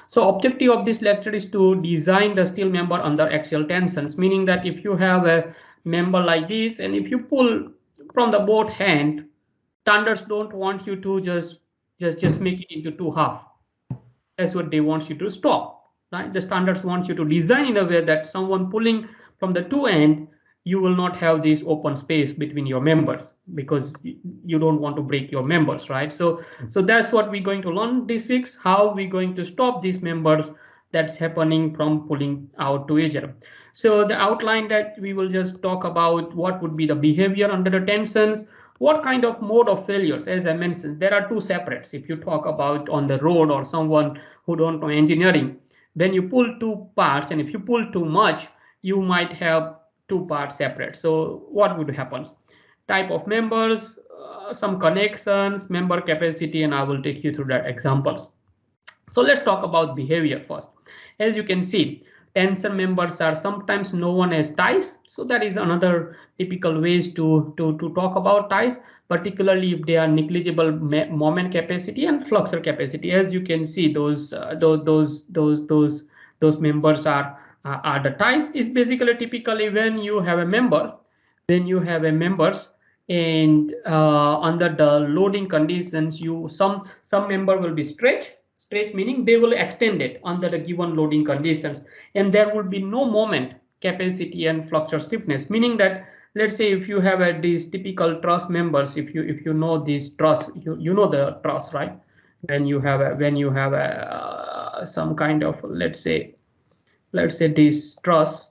So objective of this lecture is to design the steel member under axial tensions, meaning that if you have a member like this and if you pull from the both hand, standards don't want you to just make it into two half. That's what they want you to stop, right? The standards want you to design in a way that someone pulling from the two end, you will not have this open space between your members because you don't want to break your members, right? So that's what we're going to learn this week, how we're going to stop these members that's happening from pulling out to each other. So the outline that we will just talk about what would be the behavior under the tensions, what kind of mode of failures. As I mentioned, there are two separates. If you talk about on the road or someone who don't know engineering, when you pull two parts and if you pull too much, you might have two parts separate. So what would happen? Type of members, some connections, member capacity, and I will take you through that examples. So let's talk about behavior first. As you can see, tension members are sometimes known as ties. So that is another typical ways to talk about ties, particularly if they are negligible moment capacity and fluxor capacity. As you can see, those members are the ties. Is basically typically when you have a member, and under the loading conditions, some member will be stretched meaning they will extend it under the given loading conditions, and there will be no moment capacity and fluxor stiffness, meaning that let's say if you have these typical truss members, if you know these truss, you know the truss, right? When you have some kind of let's say this truss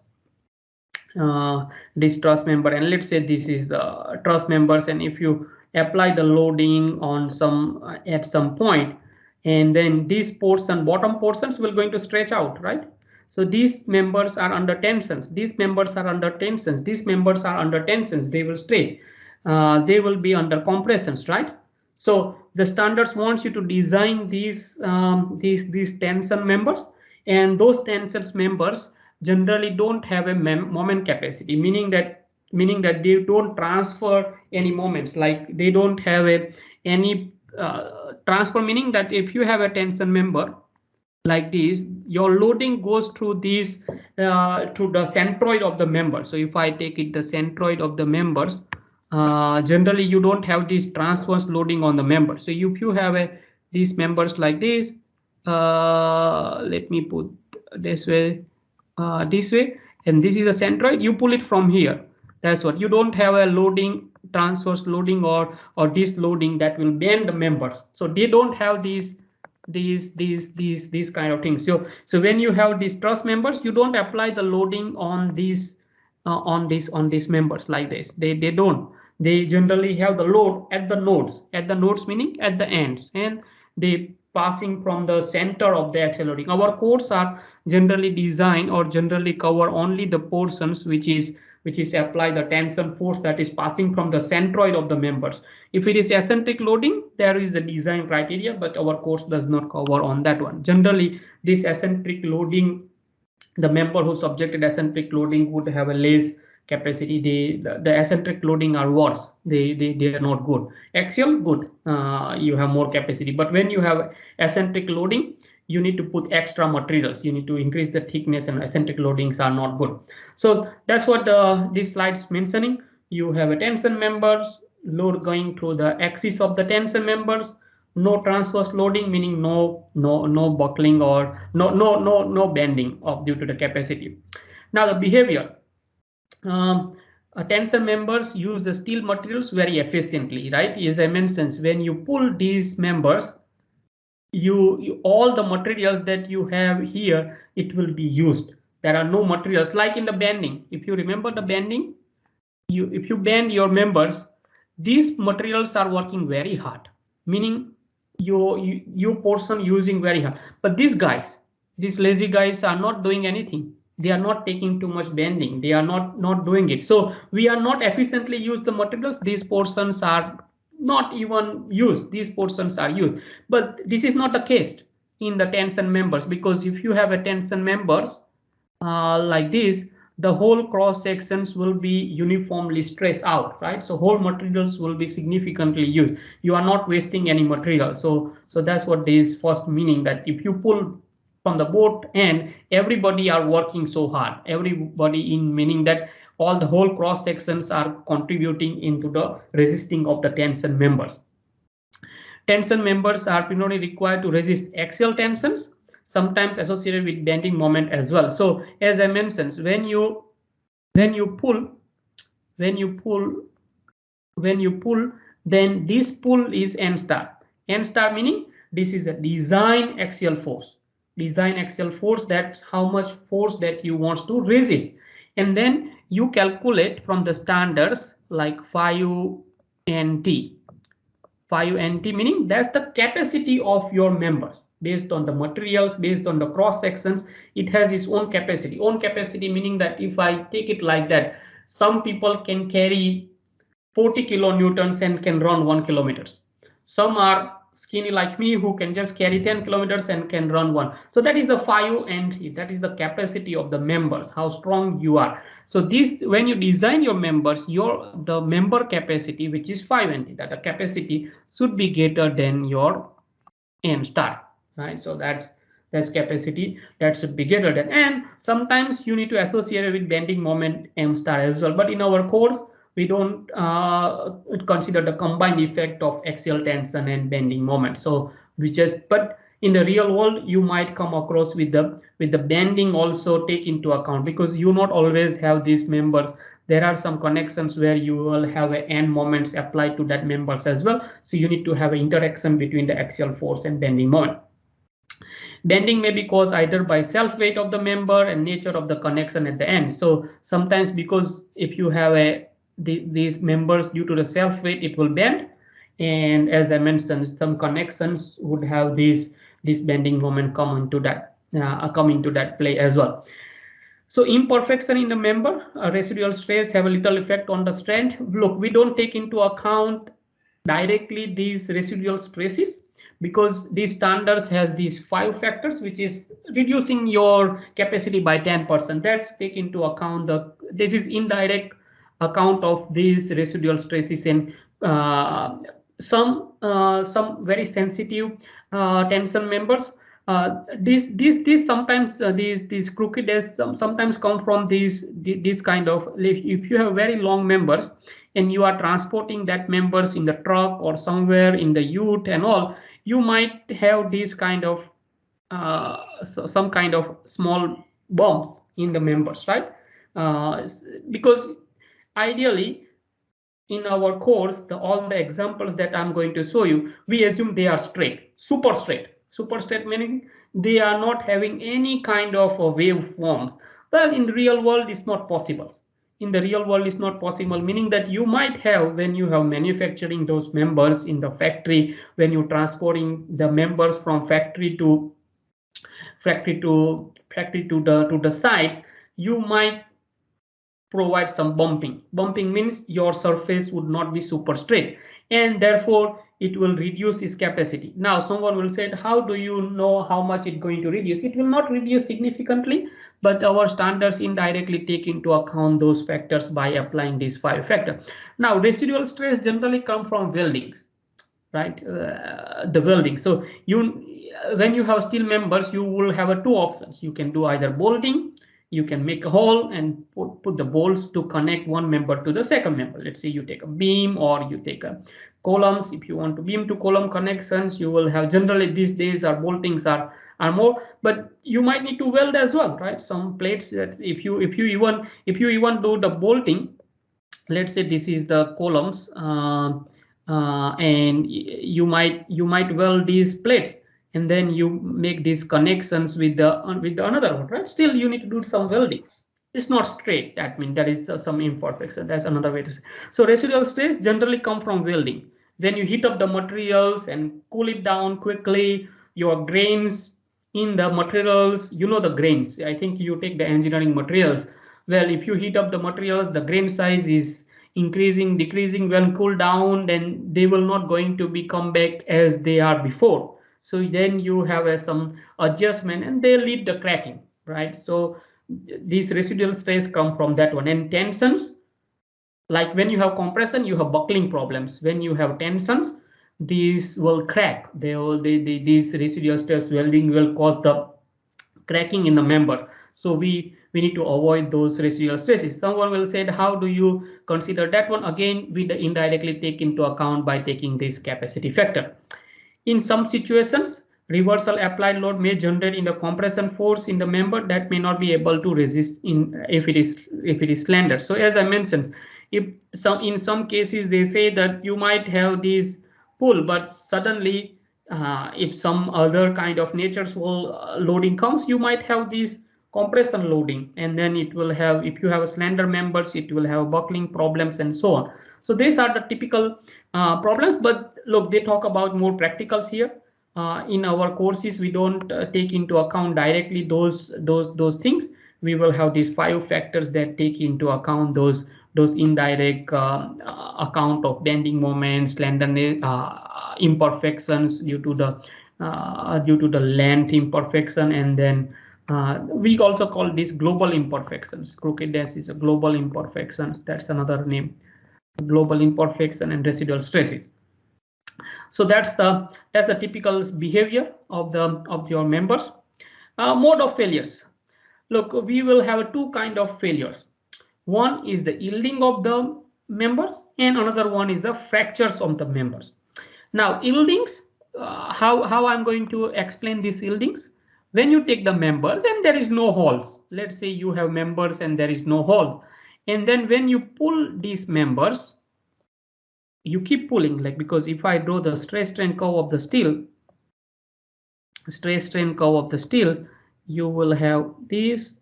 member, and let's say this is the truss members, and if you apply the loading on at some point, and then these bottom portions will going to stretch out, right? So these members are under tensions, these members are under tensions, these members are under tensions, they will stretch, they will be under compressions, right? So the standards wants you to design these tension members, and those tensions members generally don't have a moment capacity, meaning that they don't transfer any moments, like they don't have any transfer, meaning that if you have a tension member like this, your loading goes through these to the centroid of the member. So if I take it the centroid of the members, generally you don't have this transverse loading on the member. So if you have these members like this, let me put this way, and this is a centroid, you pull it from here. That's what, you don't have a loading, transverse loading or this loading that will bend the members. So they don't have these kind of things. So when you have these truss members, you don't apply the loading on these members like this. They don't. They generally have the load at the nodes. At the nodes meaning at the ends, and they passing from the center of the axial loading. Our codes are generally designed or generally cover only the portions which is apply the tension force that is passing from the centroid of the members. If it is eccentric loading, there is a design criteria, but our course does not cover on that one. Generally, this eccentric loading, the member who subjected eccentric loading would have a less capacity. The eccentric loading are worse. They are not good. Axial, good. You have more capacity, but when you have eccentric loading, you need to put extra materials, you need to increase the thickness, and eccentric loadings are not good. So that's what this slide's mentioning. You have a tension members, load going through the axis of the tension members, no transverse loading, meaning no buckling or no bending due to the capacity. Now the behavior. Tension members use the steel materials very efficiently, right? As I mentioned, when you pull these members, you all the materials that you have here, it will be used. There are no materials like in the bending. If you remember the bending, if you bend your members, these materials are working very hard, meaning your portion using very hard. But these lazy guys are not doing anything. They are not taking too much bending. They are not doing it. So we are not efficiently use the materials. These portions are not even used. These portions are used, but this is not the case in the tension members, because if you have a tension members like this, the whole cross sections will be uniformly stressed out, right? So whole materials will be significantly used. You are not wasting any material. So that's what this first meaning, that if you pull from the both end, everybody are working so hard. Everybody in meaning that all the whole cross sections are contributing into the resisting of the tension members. Tension members are primarily required to resist axial tensions, sometimes associated with bending moment as well. So as I mentioned, when you pull, then this pull is N star. N star meaning this is the design axial force. Design axial force, that's how much force that you want to resist. And then you calculate from the standards like 5 NT. 5 NT meaning that's the capacity of your members based on the materials, based on the cross sections. It has its own capacity. Own capacity meaning that if I take it like that, some people can carry 40 kilonewtons and can run 1 kilometers. Some are skinny like me who can just carry 10 kilometers and can run 1. So that is the 5 NT. That is the capacity of the members, how strong you are. So this, when you design your members, the member capacity, which is 5 NT, that the capacity should be greater than your N star, right? So that's capacity that should be greater than. And sometimes you need to associate it with bending moment M star as well. But in our course, we don't consider the combined effect of axial tension and bending moment. So we just, but in the real world, you might come across with the bending also take into account, because you not always have these members. There are some connections where you will have end moments applied to that members as well. So you need to have an interaction between the axial force and bending moment. Bending may be caused either by self weight of the member and nature of the connection at the end. So sometimes, because if you have these members due to the self weight, it will bend. And as I mentioned, some connections would have this bending moment come into that play as well. So imperfection in the member, residual stress have a little effect on the strength. Look, we don't take into account directly these residual stresses, because these standards has these 5 factors, which is reducing your capacity by 10%. That's take into account this is indirect account of these residual stresses, and some very sensitive tension members. These sometimes these crooked edges sometimes come from these kind of, if you have very long members and you are transporting that members in the truck or somewhere in the ute and all, you might have these kind of some kind of small bumps in the members, right? Because ideally in our course, all the examples that I'm going to show you, we assume they are straight, super straight. Super straight meaning they are not having any kind of waveforms. Well, in the real world, it's not possible. In the real world, it's not possible, meaning that you might have, when you have manufacturing those members in the factory, when you're transporting the members from factory to the sites, you might provide some bumping. Bumping means your surface would not be super straight, and therefore it will reduce its capacity. Now someone will say, how do you know how much it's going to reduce? It will not reduce significantly, but our standards indirectly take into account those factors by applying these 5 factors. Now residual stress generally come from weldings, right? The welding. So when you have steel members, you will have 2 options. You can do either bolting. You can make a hole and put the bolts to connect one member to the second member. Let's say you take a beam or you take a columns. If you want to beam to column connections, you will have, generally these days our boltings are more, but you might need to weld as well, right? Some plates that if you even do the bolting, let's say this is the columns, and you might weld these plates, and then you make these connections with the another one, right? Still you need to do some weldings. It's not straight. That means there is some imperfection. That's another way to say. So residual stress generally come from welding. When you heat up the materials and cool it down quickly, your grains in the materials, you know the grains. I think you take the engineering materials. Well, if you heat up the materials, the grain size is increasing, decreasing. When cool down, then they will not going to be come back as they are before. So then you have some adjustment and they lead the cracking, right? So these residual stress come from that one. And tensions, like when you have compression, you have buckling problems. When you have tensions, these will crack. These residual stress welding will cause the cracking in the member. So we need to avoid those residual stresses. Someone will say, how do you consider that one? Again, we indirectly take into account by taking this capacity factor. In some situations, reversal applied load may generate in the compression force in the member that may not be able to resist if it is slender. So as I mentioned, if in some cases they say that you might have this pull, but suddenly if some other kind of natural loading comes, you might have this compression loading, and then it will have, if you have a slender members, it will have buckling problems and so on. So these are the typical problems, but look, they talk about more practicals here. In our courses, we don't take into account directly those things. We will have these 5 factors that take into account those indirect account of bending moments, slenderness, imperfections due to the length imperfection, and then we also call this global imperfections. Crookedness is a global imperfections. That's another name. Global imperfection and residual stresses. So that's the typical behavior of your members. Mode of failures. Look, we will have 2 kind of failures. One is the yielding of the members, and another one is the fractures of the members. Now, yieldings, how I'm going to explain these yieldings? When you take the members and there is no holes, let's say you have members and there is no hole, and then when you pull these members, you keep pulling, like, because if I draw the stress strain curve of the steel, you will have this.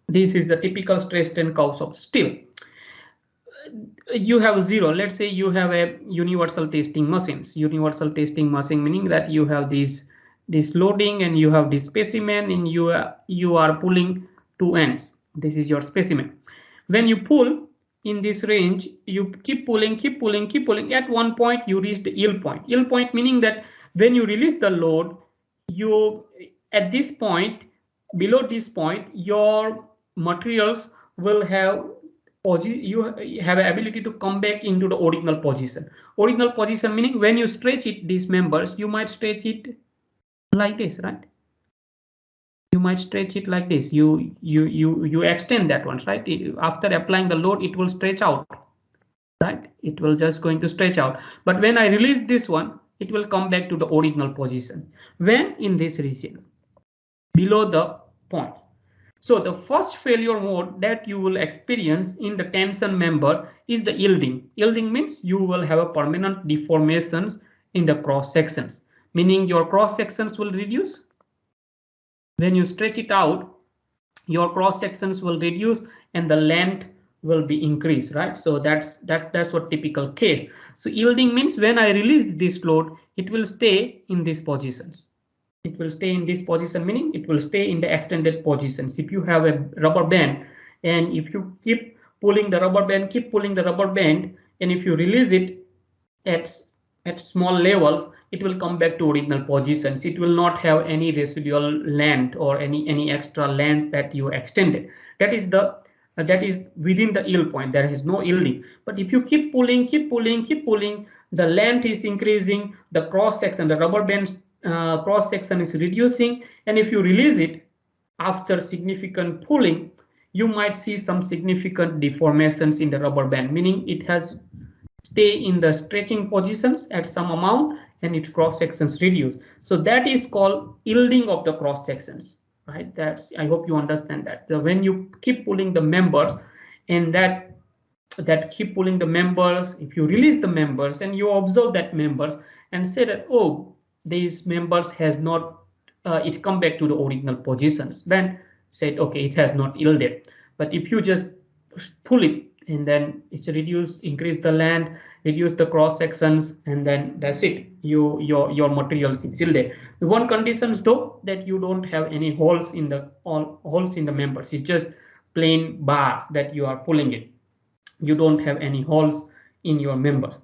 This is the typical stress strain curves of steel. You have 0. Let's say you have a universal testing machines. Universal testing machine meaning that you have this loading and you have this specimen, and you are pulling 2 ends. This is your specimen. When you pull in this range, you keep pulling. At one point you reach the yield point. Yield point meaning that when you release the load, at this point, below this point, your materials will have you have an ability to come back into the original position. Original position meaning when you stretch it, these members, you might stretch it like this, right? You might stretch it like this. You extend that one, right? After applying the load, it will stretch out, right? It will just going to stretch out. But when I release this one, it will come back to the original position. When in this region, below the point. So the first failure mode that you will experience in the tension member is the yielding. Yielding means you will have a permanent deformations in the cross sections, meaning your cross sections will reduce. When you stretch it out, your cross sections will reduce and the length will be increased, right? So that's what typical case. So yielding means when I release this load, it will stay in these positions. It will stay in this position, meaning it will stay in the extended positions. If you have a rubber band and if you keep pulling the rubber band, and if you release it at small levels, it will come back to original positions. It will not have any residual length or any extra length that you extended. That is within the yield point. There is no yielding. But if you keep pulling, the length is increasing, the cross section, the rubber band's cross section is reducing, and if you release it after significant pulling, you might see some significant deformations in the rubber band, meaning it has stay in the stretching positions at some amount and its cross sections reduce. So that is called yielding of the cross sections, right? I hope you understand that. So when you keep pulling the members, and that keep pulling the members, if you release the members and you observe that members and say that, oh, these members has not it come back to the original positions, then said, okay, it has not yielded. But if you just pull it and then it's reduced, increase the length, reduce the cross sections, and then that's it, your materials is yielded. The one conditions though, that you don't have any holes in the members. It's just plain bars that you are pulling it. You don't have any holes in your members.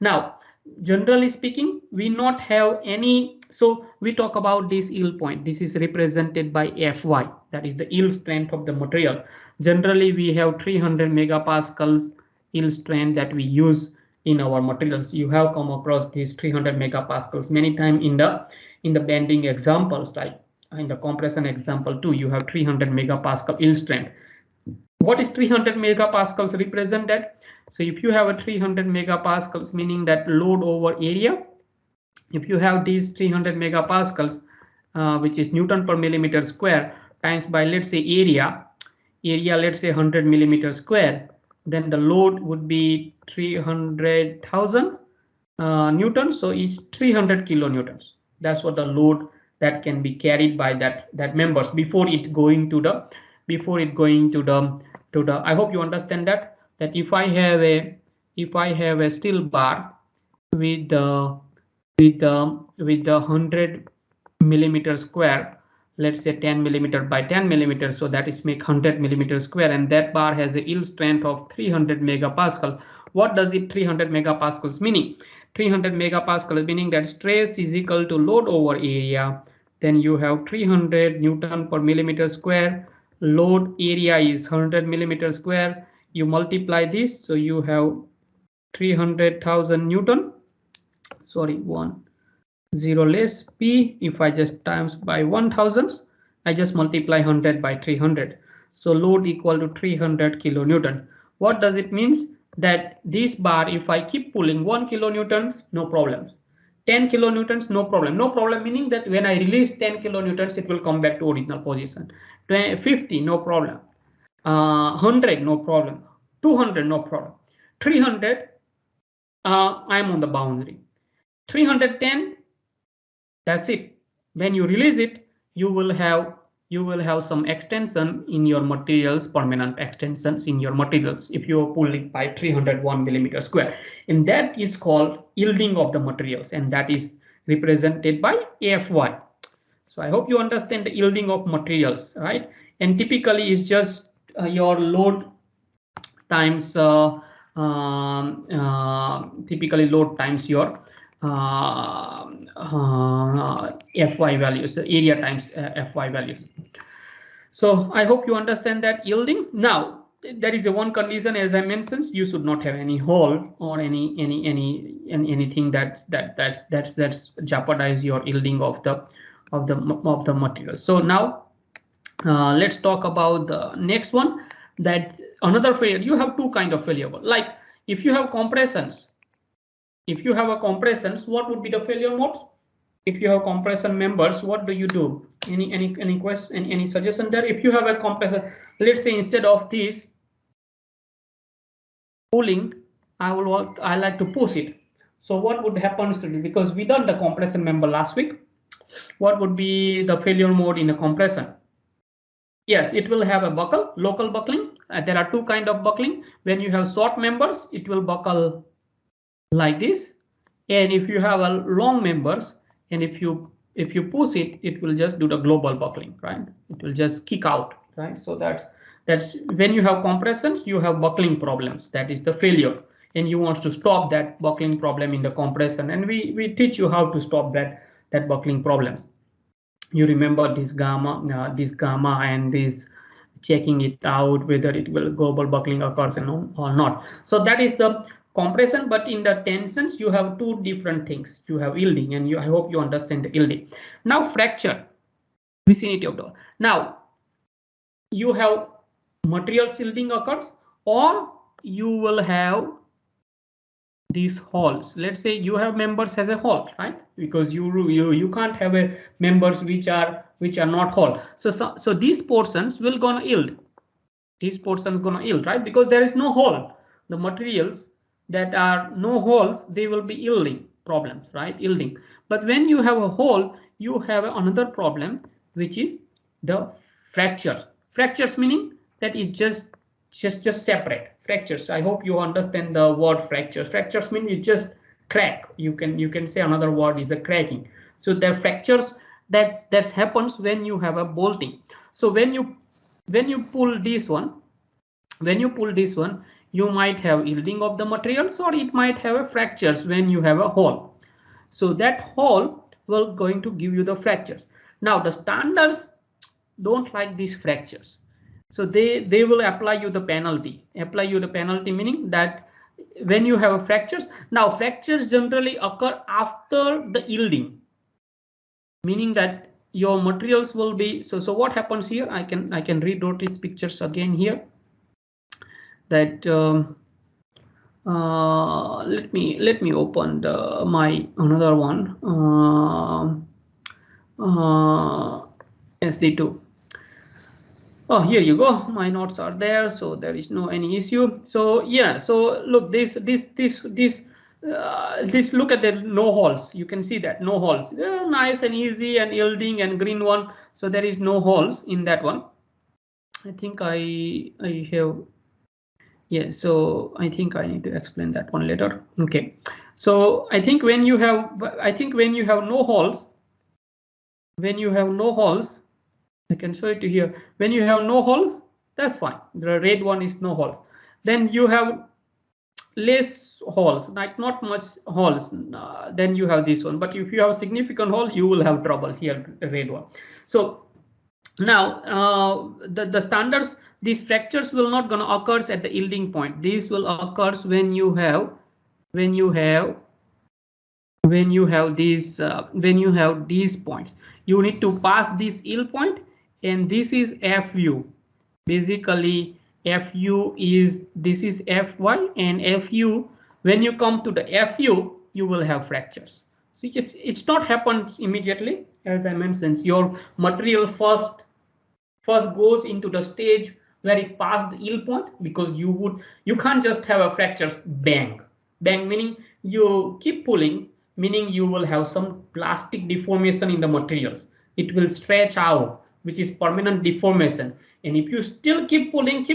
Now, generally speaking, we not have any. So we talk about this yield point. This is represented by Fy, that is the yield strength of the material. Generally, we have 300 megapascals yield strength that we use in our materials. You have come across these 300 megapascals many times in the bending examples, like in the compression example 2, you have 300 megapascal yield strength. What is 300 megapascals represented? So if you have a 300 megapascals, meaning that load over area, if you have these 300 megapascals, which is Newton per millimeter square, times by, let's say, area, let's say 100 millimeter square, then the load would be 300,000 newtons. So it's 300 kilonewtons. That's what the load that can be carried by that members before it going to the I hope you understand that if I have a steel bar with the 100 millimeter square, let's say 10 millimeter by 10 millimeter, so that is make 100 millimeter square, and that bar has a yield strength of 300 megapascal. What does it 300 megapascals meaning? 300 megapascal meaning that stress is equal to load over area. Then you have 300 Newton per millimeter square, load area is 100 millimeter square, you multiply this, so you have 300,000 Newton, sorry, 0 less P. If I just times by 1000, I just multiply 100 by 300, so load equal to 300 kilonewton. What does it means? That this bar, if I keep pulling 1 kilonewtons, no problems, 10 kilonewtons, no problem meaning that when I release 10 kilonewtons, it will come back to original position. 50, no problem. 100, no problem. 200, no problem. 300, I'm on the boundary. 310, that's it. When you release it, you will have some extension in your materials, permanent extensions in your materials, if you pull it by 301 millimeter square, and that is called yielding of the materials, and that is represented by Fy. So I hope you understand the yielding of materials, right? And typically is just your load times typically load times your Fy values, the area times Fy values. So I hope you understand that yielding. Now there is a one condition, as I mentioned, you should not have any hole or anything that's jeopardize your yielding of the material. So now let's talk about the next one. That's another failure. You have two kind of failure. Like if you have compressions, what would be the failure modes? If you have compression members, what do you do? Any question, any suggestion there? If you have a compressor, let's say instead of this pulling, I like to push it. So what would happen to it? Because we done the compression member last week. What would be the failure mode in a compression? Yes, it will have a buckle, local buckling. There are two kind of buckling. When you have short members, it will buckle like this, and if you have a long members, and if you push it, it will just do the global buckling, right? It will just kick out, right? So that's when you have compressions, you have buckling problems. That is the failure, and you want to stop that buckling problem in the compression, and we teach you how to stop that buckling problems. You remember this gamma and this checking it out whether it will global buckling occurs or not. So that is the compression, but in the tensions you have two different things. You have yielding, and I hope you understand the yielding. Now fracture, vicinity of the. Now you have material yielding occurs, or you will have these holes. Let's say you have members as a hole, right? Because you can't have a members which are not hole. So these portions will gonna yield. These portions gonna yield, right? Because there is no hole. The materials that are no holes, they will be yielding problems, right? Yielding. But when you have a hole, you have another problem, which is the fractures. Fractures meaning that it just separate. Fractures. I hope you understand the word fractures. Fractures mean it just crack. You can say another word is a cracking. So the fractures that happens when you have a bolting. So when you pull this one, you might have yielding of the materials, or it might have a fractures when you have a hole. So that hole will going to give you the fractures. Now the standards don't like these fractures, so they will apply you the penalty. Meaning that when you have fractures, now fractures generally occur after the yielding, meaning that your materials will be, so what happens here, I can redraw these pictures again here, that let me open my another one, SD2. Oh, here you go. My notes are there, so there is no any issue. So yeah, so look, this look at the no holes. You can see that no holes. Nice and easy and yielding and green one. So there is no holes in that one. I think I have, yeah. So I think I need to explain that one later. Okay. So I think when you have no holes, I can show it to here. When you have no holes, that's fine. The red one is no hole. Then you have less holes, like not much holes. Then you have this one. But if you have significant hole, you will have trouble here, the red one. So now the standards, these fractures will not gonna occur at the yielding point. These will occur when you have these points. You need to pass this yield point, and this is FU. Basically FU is, this is FY, and FU, when you come to the FU, you will have fractures. So it's not happens immediately. As I mentioned, your material first goes into the stage where it passed the yield point, because you can't just have a fractures bang, meaning you keep pulling, meaning you will have some plastic deformation in the materials. It will stretch out, which is permanent deformation. And if you still keep pulling,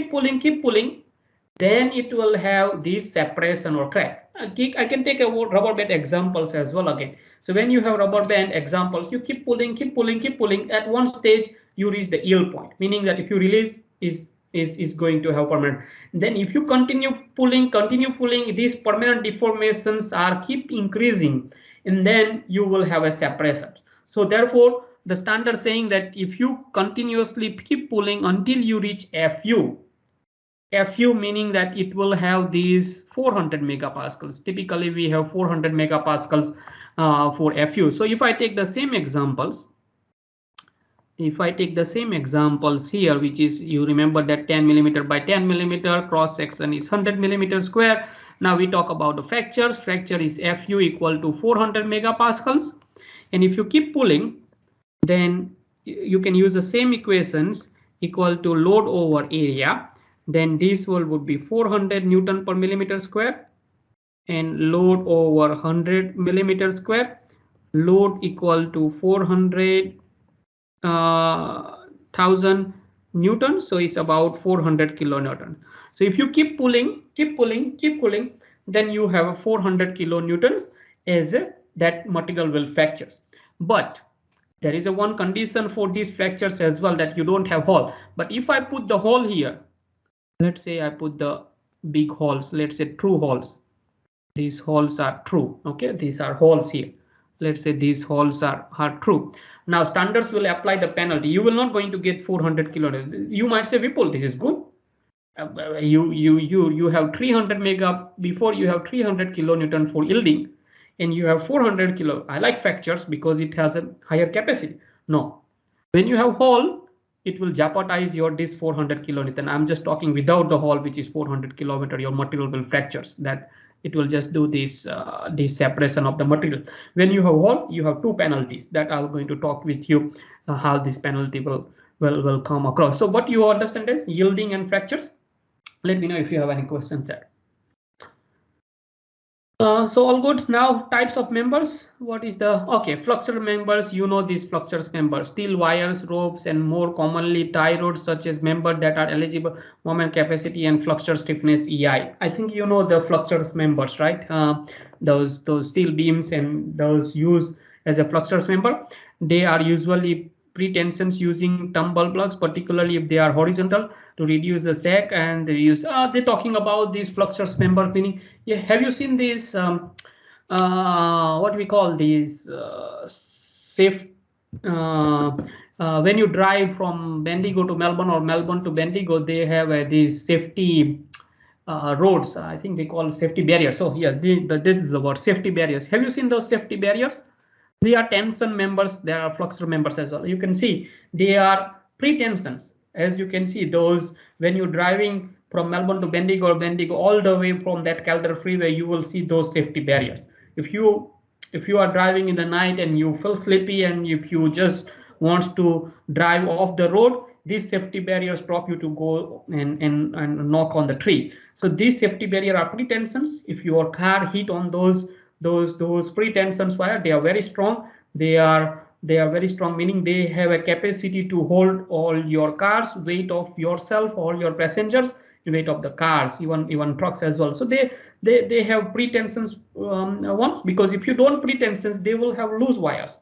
then it will have this separation or crack. I can take a rubber band examples as well again. So when you have rubber band examples, you keep pulling. At one stage, you reach the yield point, meaning that if you release, is going to have permanent. Then if you continue pulling, these permanent deformations are keep increasing, and then you will have a separation. So therefore, the standard saying that if you continuously keep pulling until you reach FU meaning that it will have these 400 megapascals. Typically we have 400 megapascals for FU. So if I take the same examples, here, which is, you remember that 10 millimeter by 10 millimeter, cross section is 100 millimeter square. Now we talk about the fractures. Fracture is FU equal to 400 megapascals. And if you keep pulling, then you can use the same equations, equal to load over area. Then this would be 400 Newton per millimeter square, and load over 100 millimeter square. Load equal to 400,000 Newton, so it's about 400 kilonewton. So if you keep pulling, then you have 400 kilonewtons as that material will fractures. But there is a one condition for these fractures as well, that you don't have hole. But if I put the hole here, let's say I put the big holes, let's say true holes. These holes are true. Okay, these are holes here. Let's say these holes are true. Now standards will apply the penalty. You will not going to get 400 kilonewton. You might say, Vipul, this is good. You have 300 mega, before you have 300 kilonewton for yielding, and you have 400 kilo. I like fractures because it has a higher capacity. No, when you have hole, it will jeopardize your this 400 kilonewton. I'm just talking without the hole, which is 400 kilometer. Your material will fractures. That it will just do this separation of the material. When you have hole, you have two penalties that I'm going to talk with you how this penalty will come across. So what you understand is yielding and fractures. Let me know if you have any questions there. So all good. Now types of members. What is the flexure members? You know these flexure members: steel wires, ropes, and more commonly tie rods, such as members that are eligible moment capacity and flexure stiffness EI. I think you know the flexure members, right? Those steel beams and those used as a flexure member. They are usually pretensions using tumble blocks, particularly if they are horizontal, to reduce the sag, and they use they're talking about these flexure member, meaning, yeah, have you seen these what we call these safe when you drive from Bendigo to Melbourne or Melbourne to Bendigo, they have these safety roads. I think they call safety barriers. So yeah, this is the word, safety barriers. Have you seen those safety barriers? They are tension members, there are flexor members as well. You can see they are pre-tensions. As you can see, those when you're driving from Melbourne to Bendigo or Bendigo all the way from that Caldera freeway, you will see those safety barriers. If you are driving in the night and you feel sleepy, and if you just wants to drive off the road, these safety barriers stop you to go and knock on the tree. So these safety barrier are pre-tensions. If your car hit on those pre-tensions wire, they are very strong. They are very strong, meaning they have a capacity to hold all your cars, weight of yourself, all your passengers, weight of the cars, even trucks as well. So they have pre-tensions ones, because if you don't pre-tensions, they will have loose wires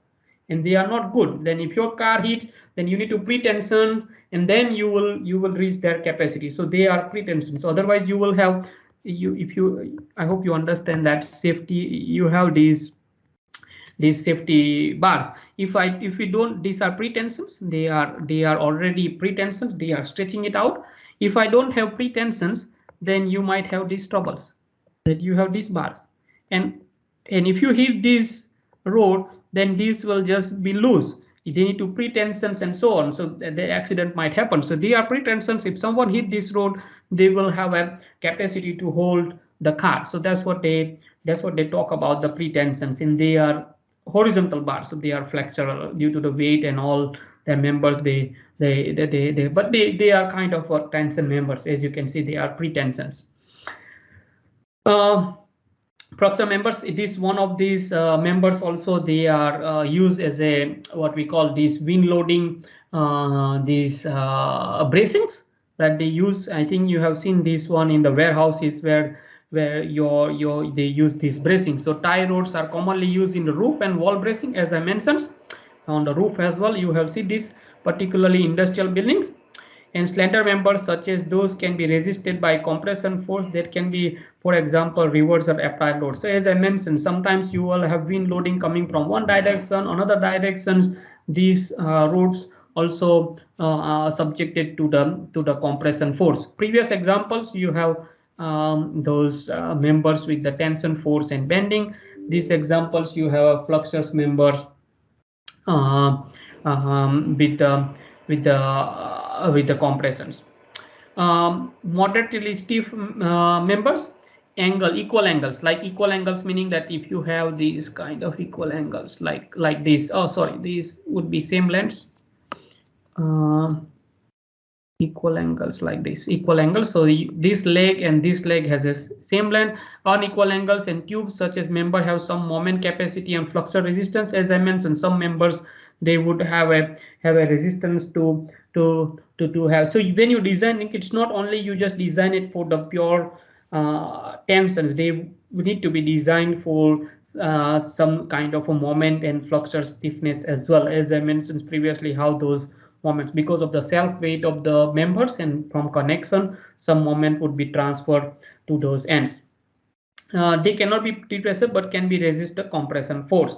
and they are not good. Then if your car hit, then you need to pre-tension, and then you will reach their capacity. So they are pre-tensions. So otherwise you will have I hope you understand that safety, you have these safety bars. If we don't, these are pretensions, they are already pretensions, they are stretching it out. If I don't have pretensions, then you might have these troubles, that you have these bars, and if you hit this road, then these will just be loose. They need to pretensions and so on, so the accident might happen. So they are pretensions. If someone hit this road, they will have a capacity to hold the car. So that's what they talk about, the pretensions, and they are horizontal bars, so they are flexural due to the weight and all their members. But they are kind of tension members. As you can see, they are pretensions. Proxy members, it is one of these members also. They are used as a what we call these wind loading, these bracings that they use. I think you have seen this one in the warehouses where they use these bracings. So tie rods are commonly used in the roof and wall bracing, as I mentioned. On the roof as well, you have seen this, particularly industrial buildings. And slender members such as those can be resisted by compression force that can be, for example, reverse or applied load. So as I mentioned, sometimes you will have wind loading coming from one direction, another directions. These roads also are subjected to the compression force. Previous examples, you have those members with the tension force and bending. These examples, you have flexors members with the compressions. Moderately stiff members, equal angles, like equal angles, meaning that if you have these kind of equal angles like this, oh sorry, these would be same lengths, equal angles like this, equal angles. So this leg and this leg has a same length. Unequal angles and tubes such as member have some moment capacity and flexure resistance. As I mentioned, some members, they would have a resistance to have. So when you design it, it's not only you just design it for the pure tensions. They need to be designed for some kind of a moment and flexure stiffness as well. As I mentioned previously, how those moments, because of the self weight of the members and from connection, some moment would be transferred to those ends. They cannot be depressive but can be resist the compression force.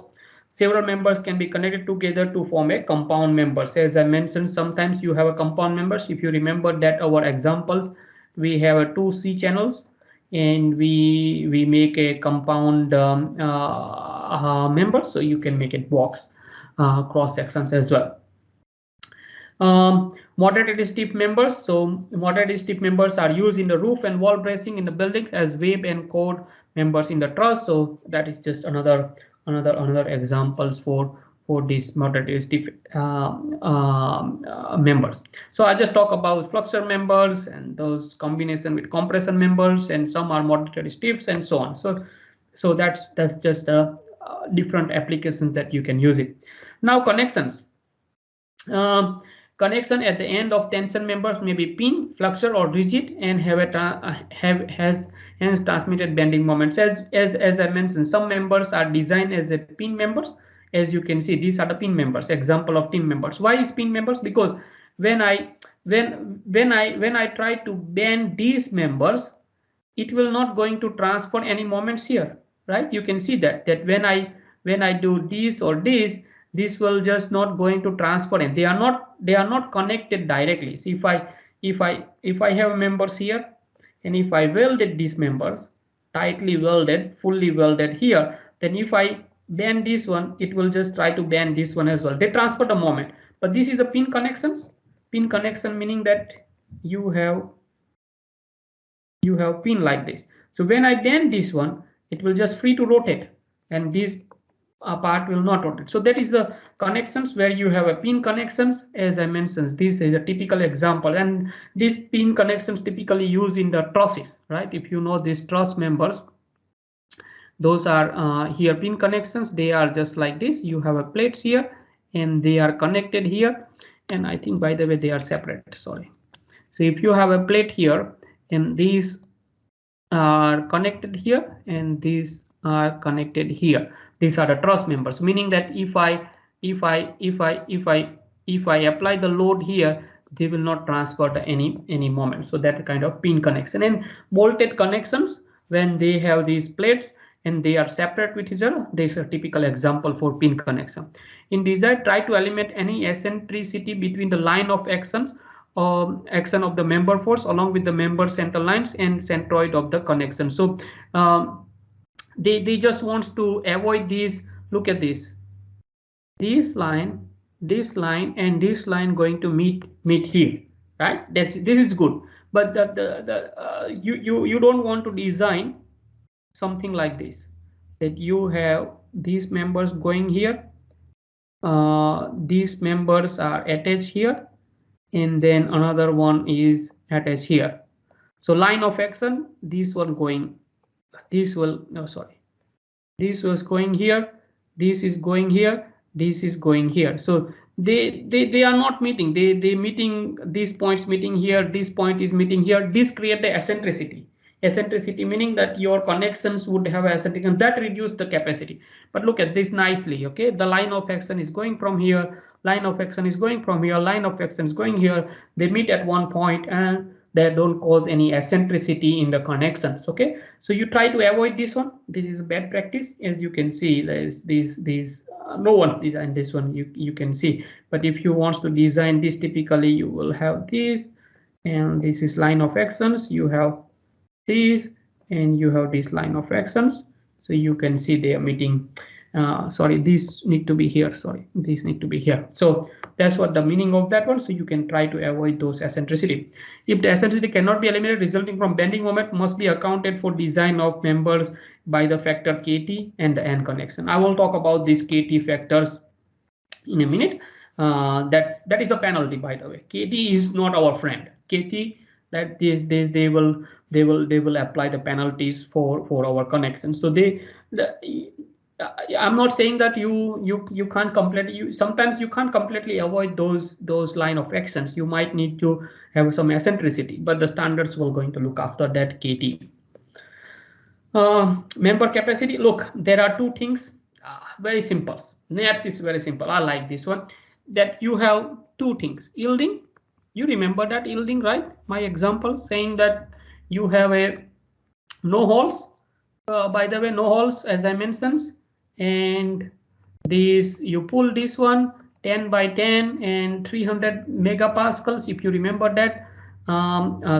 Several members can be connected together to form a compound members. As I mentioned, sometimes you have a compound members. If you remember that our examples, we have two C channels and we make a compound member. So you can make it box cross sections as well. Moderate stiff members. So moderate stiff members are used in the roof and wall bracing in the buildings as web and cord members in the truss. So that is just another examples for these moderate stiff members. So I just talk about flexor members and those combination with compression members, and some are moderate stiffs and so on. So that's just different applications that you can use it. Now connections. Connection at the end of tension members may be pin, flexor, or rigid, and has hence transmitted bending moments. As I mentioned, some members are designed as a pin members. As you can see, these are the pin members. Example of pin members. Why is pin members? Because when I try to bend these members, it will not going to transfer any moments here, right? You can see that when I do this or this will just not going to transfer, and they are not connected directly. So if I have members here, and if I welded these members tightly welded, fully welded here, then if I bend this one, it will just try to bend this one as well. They transfer the moment, but this is a pin connections. Pin connection meaning that you have pin like this. So when I bend this one, it will just free to rotate, and this part will not rotate. So that is the connections where you have a pin connections. As I mentioned, this is a typical example, and these pin connections typically used in the trusses, right? If you know these truss members, those are here pin connections. They are just like this. You have a plates here, and they are connected here, and I think, by the way, they are separate, sorry. So if you have a plate here, and these are connected here, and these are connected here, these are the truss members, meaning that if I apply the load here, they will not transfer the any moment. So that kind of pin connection. And bolted connections, when they have these plates and they are separate with each other, this is a typical example for pin connection. In design, try to eliminate any eccentricity between the line of actions action of the member force along with the member central lines and centroid of the connection. So they just want to avoid these. Look at this line, and this line going to meet here, right? This is good, but you don't want to design something like this, that you have these members going here, these members are attached here, and then another one is attached here. So line of action, this one going, this will, no, sorry, this was going here, this is going here, this is going here. So they are not meeting. They meeting, these points meeting here, this point is meeting here. This create the eccentricity. Eccentricity meaning that your connections would have eccentricity, and that reduce the capacity. But look at this nicely, okay? The line of action is going from here, line of action is going from here, line of action is going here. They meet at one point, and they don't cause any eccentricity in the connections, okay? So you try to avoid this one. This is a bad practice. As you can see, there is these no one design this one, you can see. But if you want to design this, typically you will have this, and this is line of actions. You have this, and you have this line of actions. So you can see they are meeting. Sorry, these need to be here. Sorry, these need to be here. So that's what the meaning of that one. So you can try to avoid those eccentricity. If the eccentricity cannot be eliminated, resulting from bending moment must be accounted for design of members by the factor KT and the N connection. I will talk about these KT factors in a minute. That is the penalty, by the way. KT is not our friend. KT, that is they will apply the penalties for our connection. So I'm not saying that you can't completely, sometimes you can't completely avoid those line of actions. You might need to have some eccentricity, but the standards will going to look after that KT. Member capacity. Look, there are two things, very simple. Next is very simple. I like this one, that you have two things. Yielding, you remember that yielding, right? My example saying that you have a no holes, by the way, no holes, as I mentioned, and this, you pull this one 10 by 10 and 300 megapascals. If you remember that,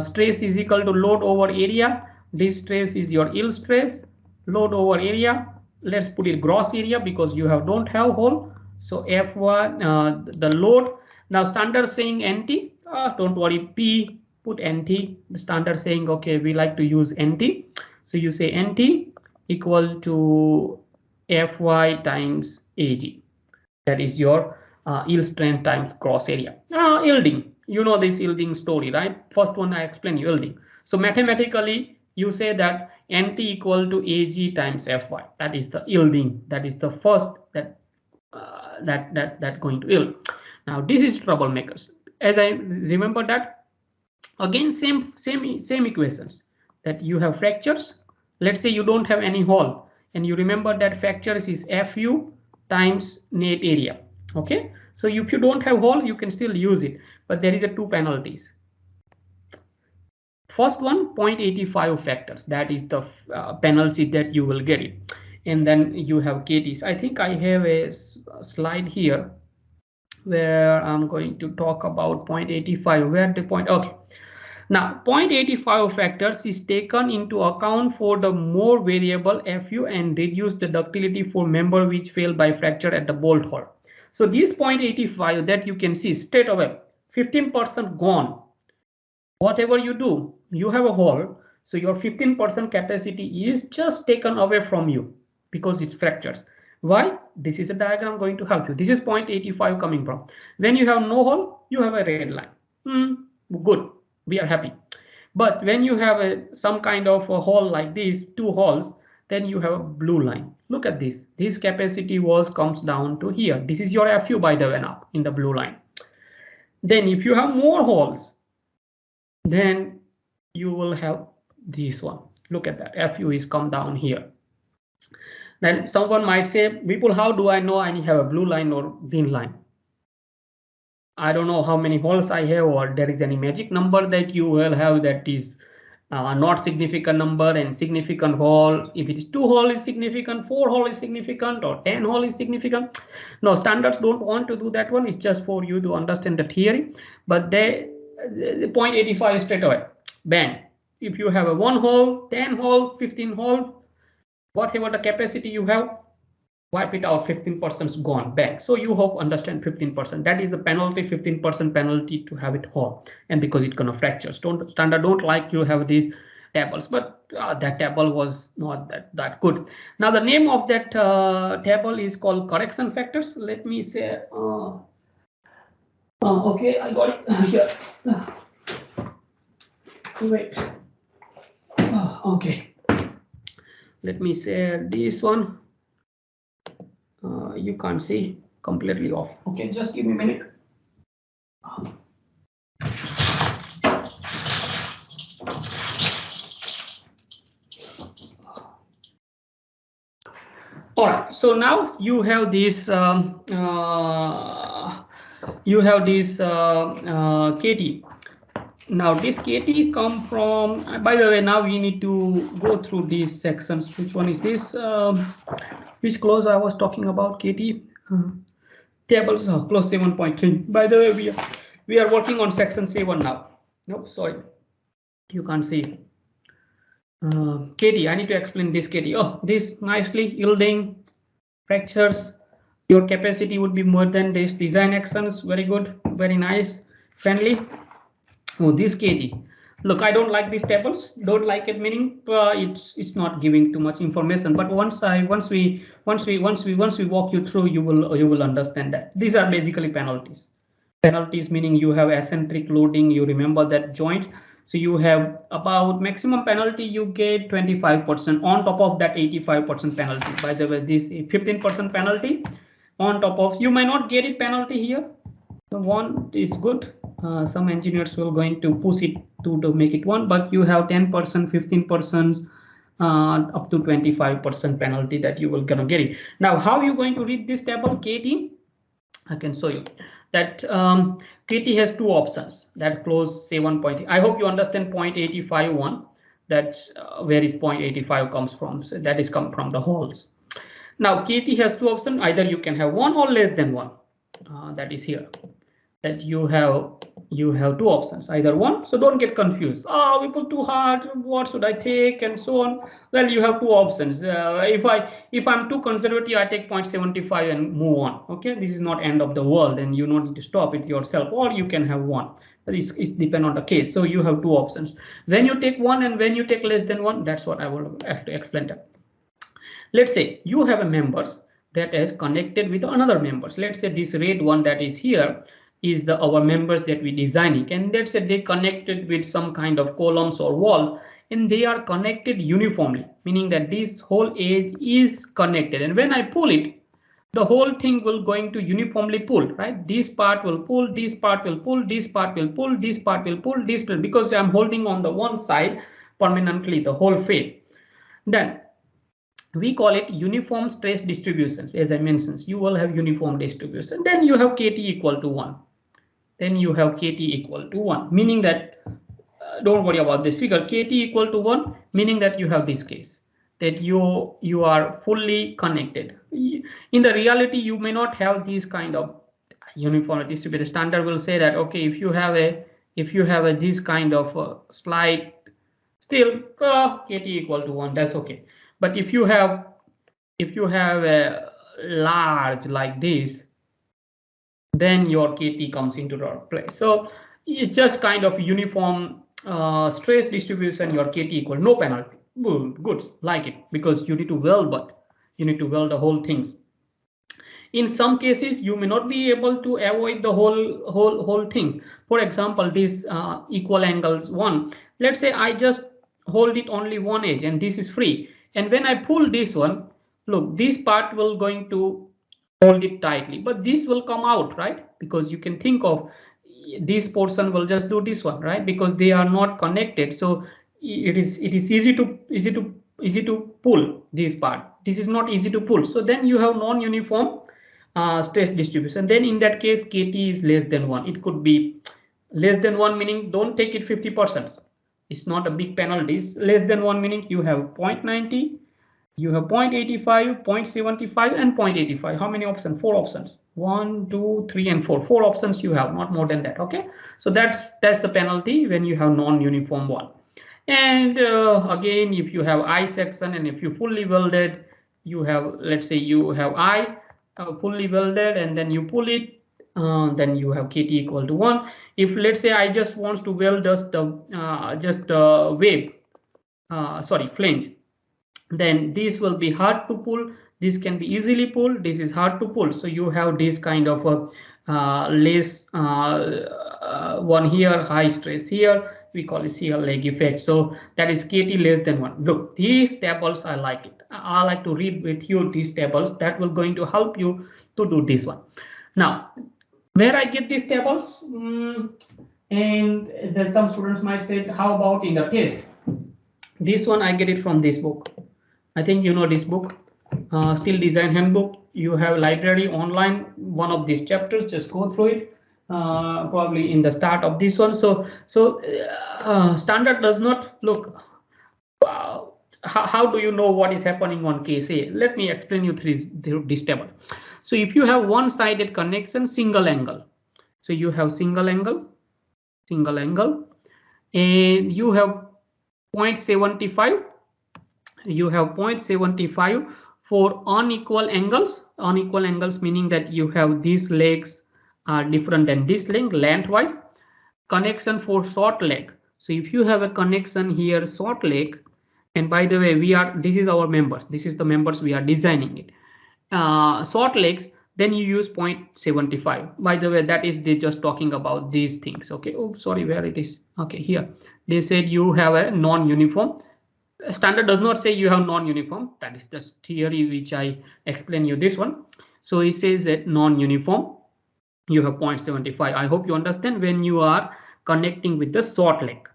stress is equal to load over area. This stress is your yield stress, load over area. Let's put it gross area because you don't have hole. So F1, the load. Now standard saying NT, don't worry, P, put NT. The standard saying, okay, we like to use NT. So you say NT equal to Fy times Ag. That is your yield strength times gross area. Yielding, you know this yielding story, right? First one I explained yielding. So mathematically, you say that NT equal to Ag times Fy. That is the yielding. That is the first that going to yield. Now this is troublemakers. As I remember that, again same equations, that you have fractures. Let's say you don't have any hole, and you remember that fractures is Fu times net area. Okay, so if you don't have hole, you can still use it, but there is a two penalties. First one, 0.85 factors. That is the penalty that you will get it, and then you have KTs. I think I have a slide here where I'm going to talk about 0.85. Where the point? Okay. Now 0.85 factors is taken into account for the more variable FU and reduce the ductility for member which fail by fracture at the bolt hole. So this 0.85 that you can see straight away, 15% gone. Whatever you do, you have a hole, so your 15% capacity is just taken away from you because it's fractures. Why? This is a diagram going to help you. This is 0.85 coming from. When you have no hole, you have a red line. Good, we are happy. But when you have some kind of a hole like this, two holes, then you have a blue line. Look at this. This capacity comes down to here. This is your FU by the way now in the blue line. Then if you have more holes, then you will have this one. Look at that. FU is come down here. Then someone might say, people, how do I know I have a blue line or green line? I don't know how many holes I have, or there is any magic number that you will have that is not significant number and significant hole. If it is 2 hole is significant, 4 hole is significant, or 10 hole is significant. No, standards don't want to do that one. It's just for you to understand the theory. But the 0.85 straight away, bang. If you have a 1 hole, 10 hole, 15 hole, whatever the capacity you have, wipe it out, 15% is gone, bang. So you hope understand 15%. That is the penalty, 15% penalty to have it whole. And because it's gonna fracture. Standard don't like you have these tables, but that table was not that good. Now the name of that table is called correction factors. Let me say, okay, I got it here. Wait. Okay. Let me say this one. You can't see, completely off. Okay, just give me a minute. All right, so now you have this KT. Now this KT come from, by the way, now we need to go through these sections. Which one is this? Which clause I was talking about? KT tables, clause 7.3. By the way, we are working on section 7 now. Nope, sorry, you can't see. KT, I need to explain this KT. Oh, this nicely yielding fractures. Your capacity would be more than this design actions. Very good, very nice, friendly. Oh, this KT. Look, I don't like these tables. Don't like it, meaning it's not giving too much information. But once we walk you through, you will understand that these are basically penalties. Penalties meaning you have eccentric loading. You remember that joints. So you have about maximum penalty you get 25% on top of that 85% penalty. By the way, this 15% penalty on top of, you might not get it penalty here. The one is good. Some engineers will going to push it to make it 1, but you have 10%, 15%, up to 25% penalty that you will gonna get it. Now, how are you going to read this table KT? I can show you that KT has 2 options. That clause 7. I hope you understand 0.85 one. That's where is 0.85 comes from. So that is come from the holes. Now KT has 2 options. Either you can have 1 or less than 1. That is here. That you have 2 options, either 1. So don't get confused. Oh, we put too hard. What should I take and so on? Well, you have 2 options. If I'm too conservative, I take 0.75 and move on. Okay, this is not end of the world, and you don't need to stop it yourself. Or you can have 1. But it's depend on the case. So you have 2 options. When you take 1 and when you take less than 1, that's what I will have to explain that. Let's say you have a members that is connected with another members. Let's say this red one that is here is our members that we designing, and let's say they connected with some kind of columns or walls, and they are connected uniformly, meaning that this whole edge is connected, and when I pull it, the whole thing will going to uniformly pull, right? This part will pull, this part will pull, this part will pull, this part will pull, this will, because I'm holding on the one side permanently the whole face. Then we call it uniform stress distribution. As I mentioned, you will have uniform distribution. Then you have KT equal to 1. Then you have KT equal to 1, meaning that don't worry about this figure. KT equal to 1, meaning that you have this case that you are fully connected. In the reality, you may not have these kind of uniform distributed. Standard will say that okay, if you have a If you have this kind of slide, still KT equal to 1, that's okay. But if you have a large like this, then your KT comes into the play. So it's just kind of uniform stress distribution, your KT equal, no penalty. Good, like it, because you need to weld, but you need to weld the whole things. In some cases, you may not be able to avoid the whole thing. For example, this equal angles one. Let's say I just hold it only one edge, and this is free. And when I pull this one, look, this part will going to hold it tightly, but this will come out, right? Because you can think of this portion will just do this one, right? Because they are not connected, so it is easy to pull this part. This is not easy to pull, so then you have non-uniform stress distribution. Then in that case, KT is less than 1. It could be less than 1, meaning don't take it 50%. It's not a big penalty. It's less than 1 meaning you have 0.90, you have 0.85, 0.75, and 0.85. How many options? 4 options. 1, 2, 3, and 4. 4 options you have, not more than that. Okay, so that's the penalty when you have non-uniform one. And again, if you have I section and if you fully welded, you have, let's say you have I fully welded and then you pull it, then you have KT equal to 1. If let's say I just wants to weld just wave, flange, then this will be hard to pull. This can be easily pulled. This is hard to pull. So you have this kind of a less one here, high stress here. We call it shear leg effect. So that is KT less than 1. Look, these tables, I like it. I like to read with you these tables. That will going to help you to do this one. Now, where I get these tables, and some students might say, how about in the test? This one I get it from this book. I think you know this book, Steel Design Handbook. You have library online, one of these chapters, just go through it, probably in the start of this one. So standard does not look, how do you know what is happening on case A? Let me explain you through this table. So if you have one-sided connection, single angle. So you have single angle, and you have 0.75. You have 0.75 for unequal angles. Unequal angles meaning that you have these legs are different than this lengthwise. Connection for short leg. So if you have a connection here, short leg, and by the way, this is our members. This is the members we are designing it. Short legs, then you use 0.75. By the way, that is they just talking about these things. Okay. Oh, sorry, where it is? Okay, here they said you have a non-uniform. Standard does not say you have non-uniform. That is just theory which I explain you this one. So it says that non-uniform, you have 0.75. I hope you understand when you are connecting with the short leg.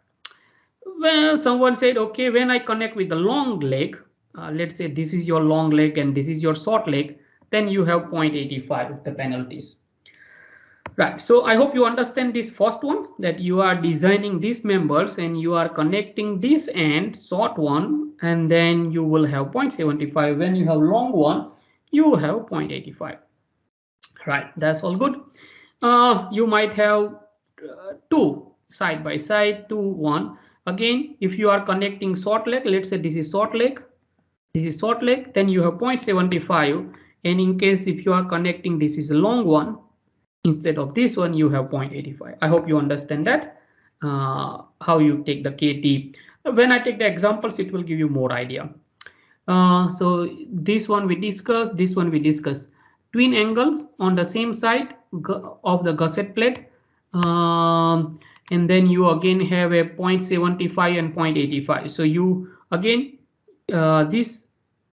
Well, someone said, okay, when I connect with the long leg, let's say this is your long leg and this is your short leg, then you have 0.85 of the penalties. Right, so I hope you understand this first one, that you are designing these members and you are connecting this end, short one, and then you will have 0.75. When you have long one, you have 0.85. Right, that's all good. You might have two side by side, 2, 1. Again, if you are connecting short leg, let's say this is short leg, then you have 0.75. And in case if you are connecting this is a long one, instead of this one, you have 0.85. I hope you understand that, how you take the KT. When I take the examples, it will give you more idea. So this one we discussed, this one we discussed. Twin angles on the same side of the gusset plate. And then you again have a 0.75 and 0.85. So you again, this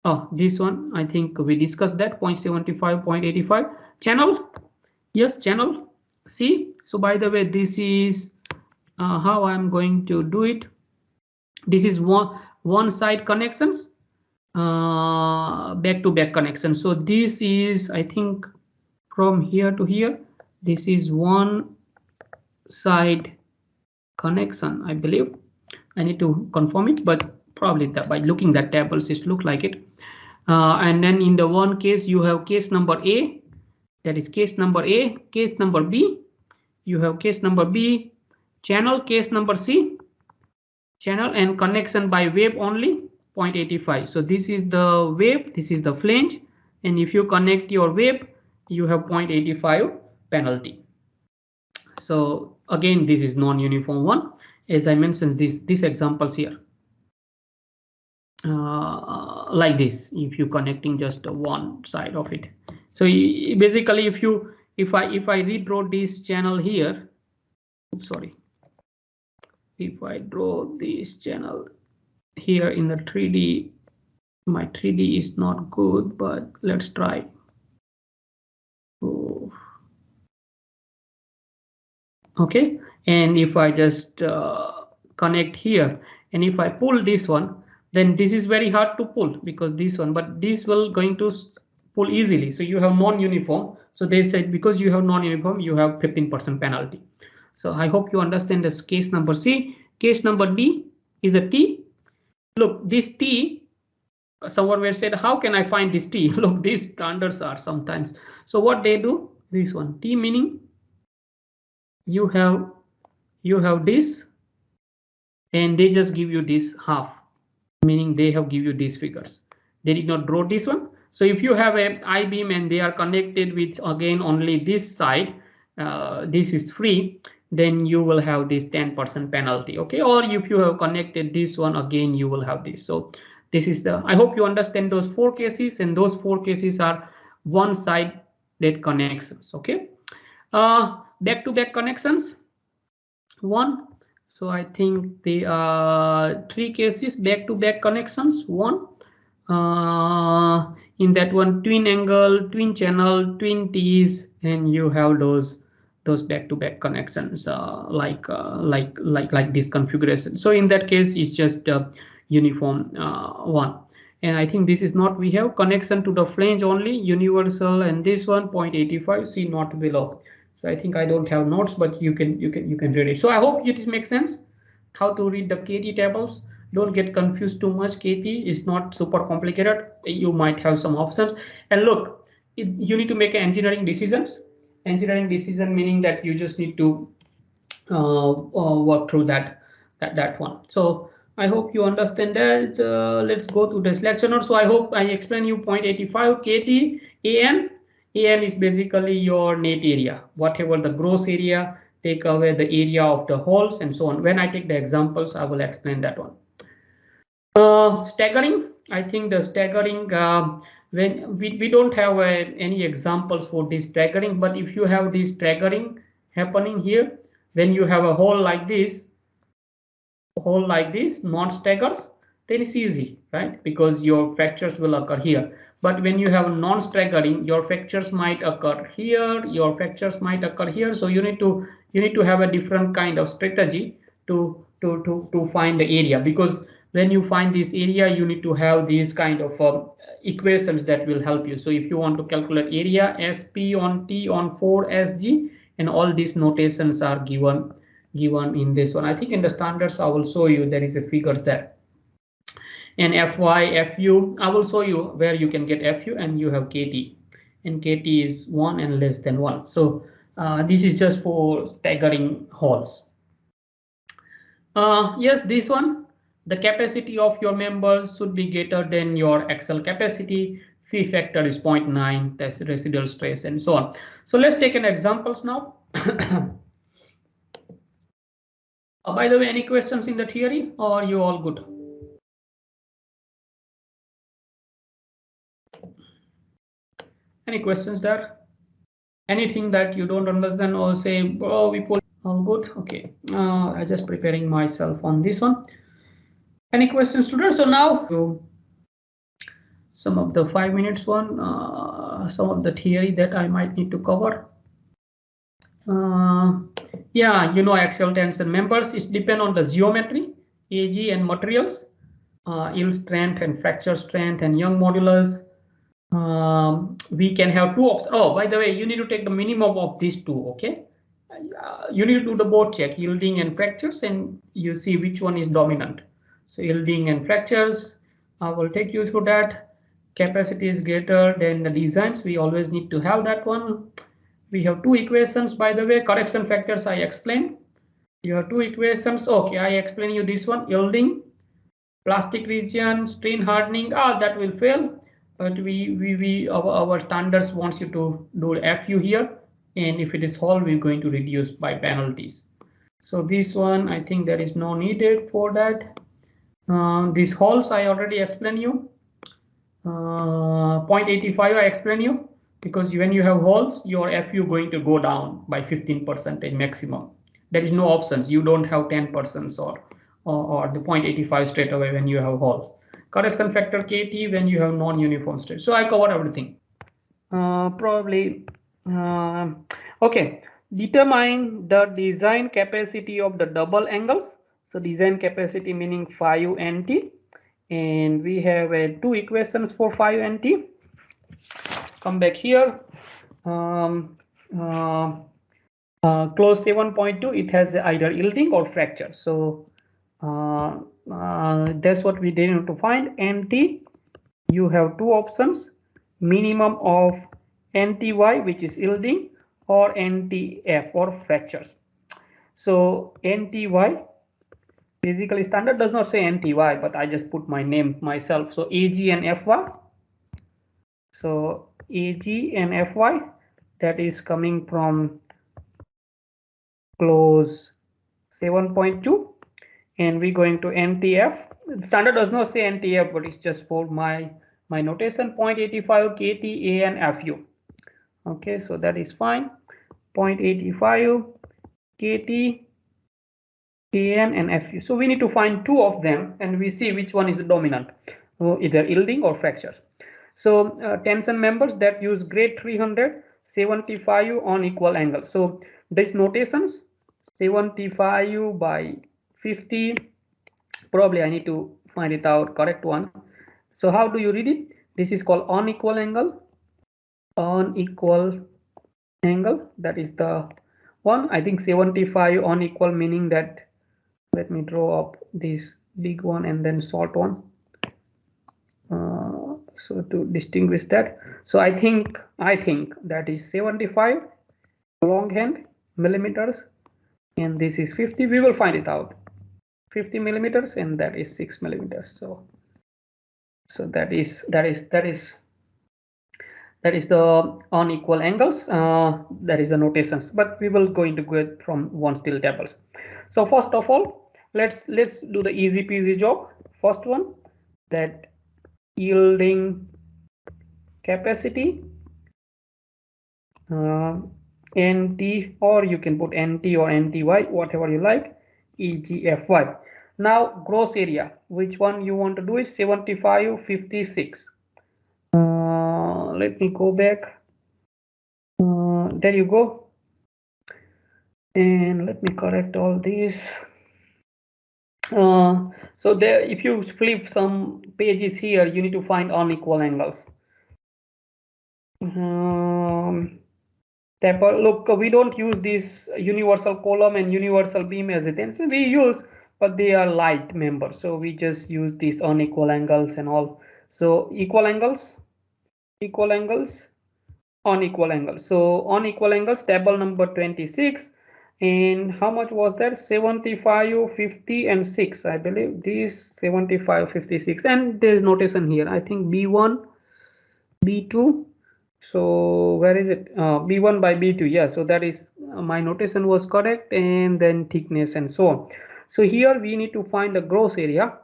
one, I think we discussed that 0.75, 0.85. Channel. Yes, channel. See, so by the way, this is how I'm going to do it. This is one side connections, back to back connection. So this is, I think, from here to here. This is one side connection, I believe. I need to confirm it, but probably that by looking at tables, it look like it. And then in the one case, you have case number A. That is case number A. Case number B, you have case number B, channel case number C, channel and connection by wave only 0.85. So this is the wave, this is the flange, and if you connect your wave, you have 0.85 penalty. So again, this is non-uniform one, as I mentioned these examples here. Like this, if you connecting just one side of it. So basically, if I redraw this channel here, sorry, if I draw this channel here in the 3D, my 3D is not good, but let's try. Oh. Okay, and if I just connect here, and if I pull this one, then this is very hard to pull because this one, but this will going to pull easily. So you have non-uniform. So they said because you have non-uniform, you have 15% penalty. So I hope you understand this case number C. Case number D is a T. Look, this T, someone will said, how can I find this T? Look, these standards are sometimes. So what they do, this one, T meaning you have this, and they just give you this half, meaning they have give you these figures. They did not draw this one. So if you have a I-beam and they are connected with again only this side, this is free, then you will have this 10% penalty. Okay, or if you have connected this one, again you will have this. So this is the, I hope you understand those 4 cases, and those 4 cases are one side that connections. Okay, back-to-back connections, 1. So I think the 3 cases back-to-back connections, 1. In that one, twin angle, twin channel, twin T's, and you have those back-to-back connections like this configuration. So in that case, it's just uniform one. And I think this is not, we have connection to the flange only, universal, and this one 0.85, see not below. So I think I don't have notes, but you can read it. So I hope it makes sense how to read the KT tables. Don't get confused too much. KT is not super complicated. You might have some options. And look, you need to make engineering decisions. Engineering decision meaning that you just need to work through that one. So I hope you understand that. Let's go to this lecture note. So I hope I explain you 0.85 KT AN. AN is basically your net area, whatever the gross area, take away the area of the holes and so on. When I take the examples, I will explain that one. Staggering, I think the staggering, when we don't have any examples for this staggering, but if you have this staggering happening here, when you have a hole like this, non-staggers, then it's easy, right? Because your fractures will occur here. But when you have non-staggering, your fractures might occur here, your fractures might occur here. So you need to have a different kind of strategy to find the area, because when you find this area, you need to have these kind of equations that will help you. So if you want to calculate area, SP on T on 4 SG, and all these notations are given in this one. I think in the standards I will show you, there is a figure there. And FY, FU, I will show you where you can get FU, and you have KT, and KT is 1 and less than 1. So this is just for staggering holes. Yes, this one, the capacity of your members should be greater than your axial capacity. Phi factor is 0.9, that's residual stress and so on. So let's take an examples now. By the way, any questions in the theory, or are you all good? Any questions there? Anything that you don't understand or say, oh, we pull all good? Okay, I just preparing myself on this one. Any questions, students? So now some of the 5 minutes one, some of the theory that I might need to cover. Yeah, you know, axial tension members, it depend on the geometry, AG and materials, yield strength and fracture strength and Young modulus. We can have 2 options. Oh, by the way, you need to take the minimum of these 2. Okay, you need to do the both check, yielding and fractures, and you see which one is dominant. So yielding and fractures, I will take you through that. Capacity is greater than the designs, we always need to have that one. We have 2 equations, by the way. Correction factors I explained. You have two equations. Okay, I explain you this one. Yielding, plastic region, strain hardening. That will fail. But our standards wants you to do FU here, and if it is whole, we're going to reduce by penalties. So this one, I think there is no needed for that. These holes I already explained you. 0.85 I explain you, because when you have holes, your FU going to go down by 15% maximum. There is no options. You don't have 10% or the 0.85 straight away when you have holes. Correction factor KT when you have non-uniform state. So I cover everything. Probably. Okay. Determine the design capacity of the double angles. So design capacity meaning 5 NT. And we have two equations for 5 NT. Come back here. Close 7.2, it has either yielding or fracture. So that's what we did to find. NT, you have two options: minimum of NTY, which is yielding, or NTF or fractures. So NTY, basically standard does not say NTY, but I just put my name myself. So AG and FY. So AG and FY, that is coming from close 7.2, and we're going to NTF. Standard does not say NTF, but it's just for my notation. 0.85 KT AN FU. Okay, so that is fine. 0.85 KT AN and FU. So we need to find two of them, and we see which one is the dominant, either yielding or fractures. So tension members that use grade 300, 75 on equal angle. So this notations 75 by 50. Probably I need to find it out correct one. So how do you read it? This is called unequal angle. Unequal angle, that is the one. I think 75 unequal, meaning that, let me draw up this big one and then short one. So to distinguish that, so I think that is 75 longhand millimeters, and this is 50. We will find it out. 50 millimeters, and that is 6 millimeters. So that is the unequal angles. That is the notations, but we will going to go from one still tables. So first of all, let's do the easy peasy job. First one, that yielding capacity, NT, or you can put NT or NTY, whatever you like, EGFY. Now gross area, which one you want to do is 75, 56. Let me go back. There you go. And let me correct all these. So there, if you flip some pages here, you need to find unequal angles. Look, we don't use this universal column and universal beam as a tension. We use, but they are light members, so we just use these unequal angles and all. So equal angles, unequal angles. So unequal angles, table number 26. And how much was that? 75, 50, and 6. I believe these 75, 56, and there's notation here. I think B1, B2. So where is it? B1 by B2. Yeah, so that is my notation was correct, and then thickness and so on. So here we need to find the gross area.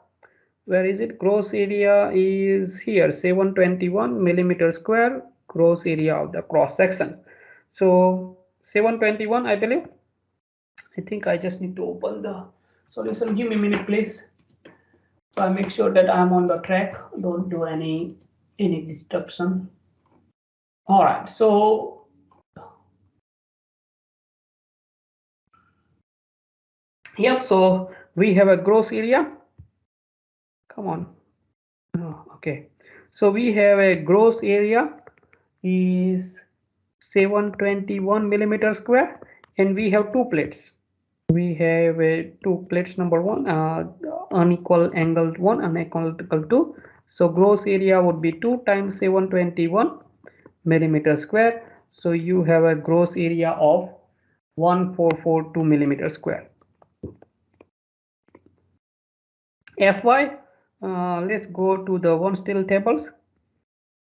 Where is it? Gross area is here, 721 millimeter square, gross area of the cross sections. So 721, I believe. I think I just need to open the solution. Give me a minute, please. So I make sure that I'm on the track. Don't do any disruption. All right. So yep. So we have a gross area. Come on. Oh, okay. So we have a gross area is 721 millimeter square, and we have two plates. We have two plates. Number one, unequal angled one, unequal 2. So gross area would be 2 times 721 millimeter square. So you have a gross area of 1442 millimeter square. Fy, let's go to the one still tables.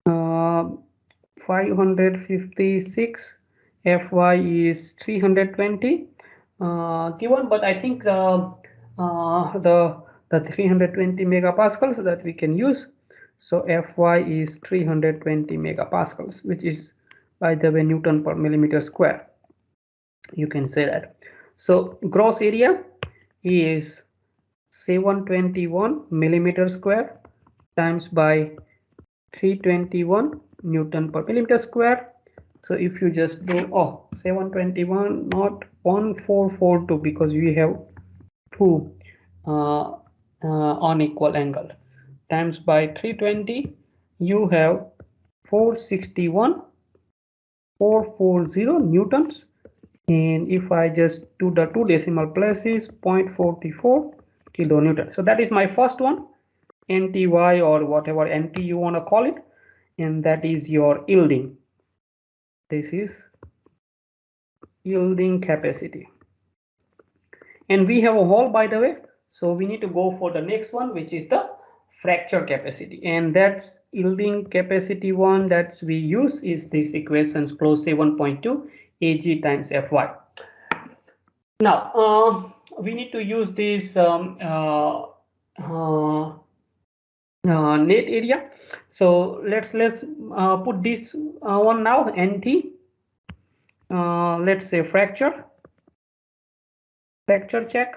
556, Fy is 320 given, but I think the 320 megapascals that we can use. So Fy is 320 megapascals, which is, by the way, Newton per millimeter square. You can say that. So gross area is 721 millimeter square times by 321 Newton per millimeter square. So if you just do 721, not 1442, because we have two unequal angle, times by 320, you have 440 newtons. And if I just do the two decimal places, 0.44 kilonewton. So that is my first one, NTY, or whatever NT you want to call it, and that is your yielding. This is yielding capacity. And we have a hole, by the way, so we need to go for the next one, which is the fracture capacity, and that's yielding capacity one that we use is this equations close 7.2 Ag times Fy. Now we need to use this net area. So let's put this one now, NT. Let's say fracture check.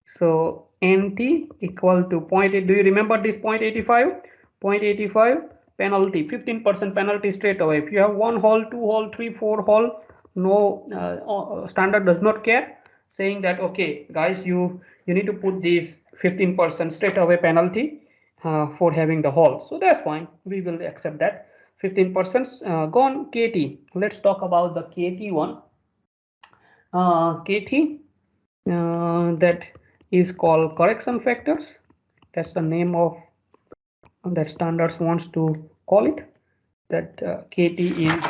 So NT equal to 0.8. Do you remember this 0.85? 0.85 penalty, 15% penalty straight away. If you have 1 hole, 2 hole, 3, 4 hole, no standard does not care, saying that okay guys, you need to put this 15% straight away penalty for having the hole. So that's fine, we will accept that. 15% gone. KT, let's talk about the KT one. KT that is called correction factors. That's the name of that standards wants to call it, that KT is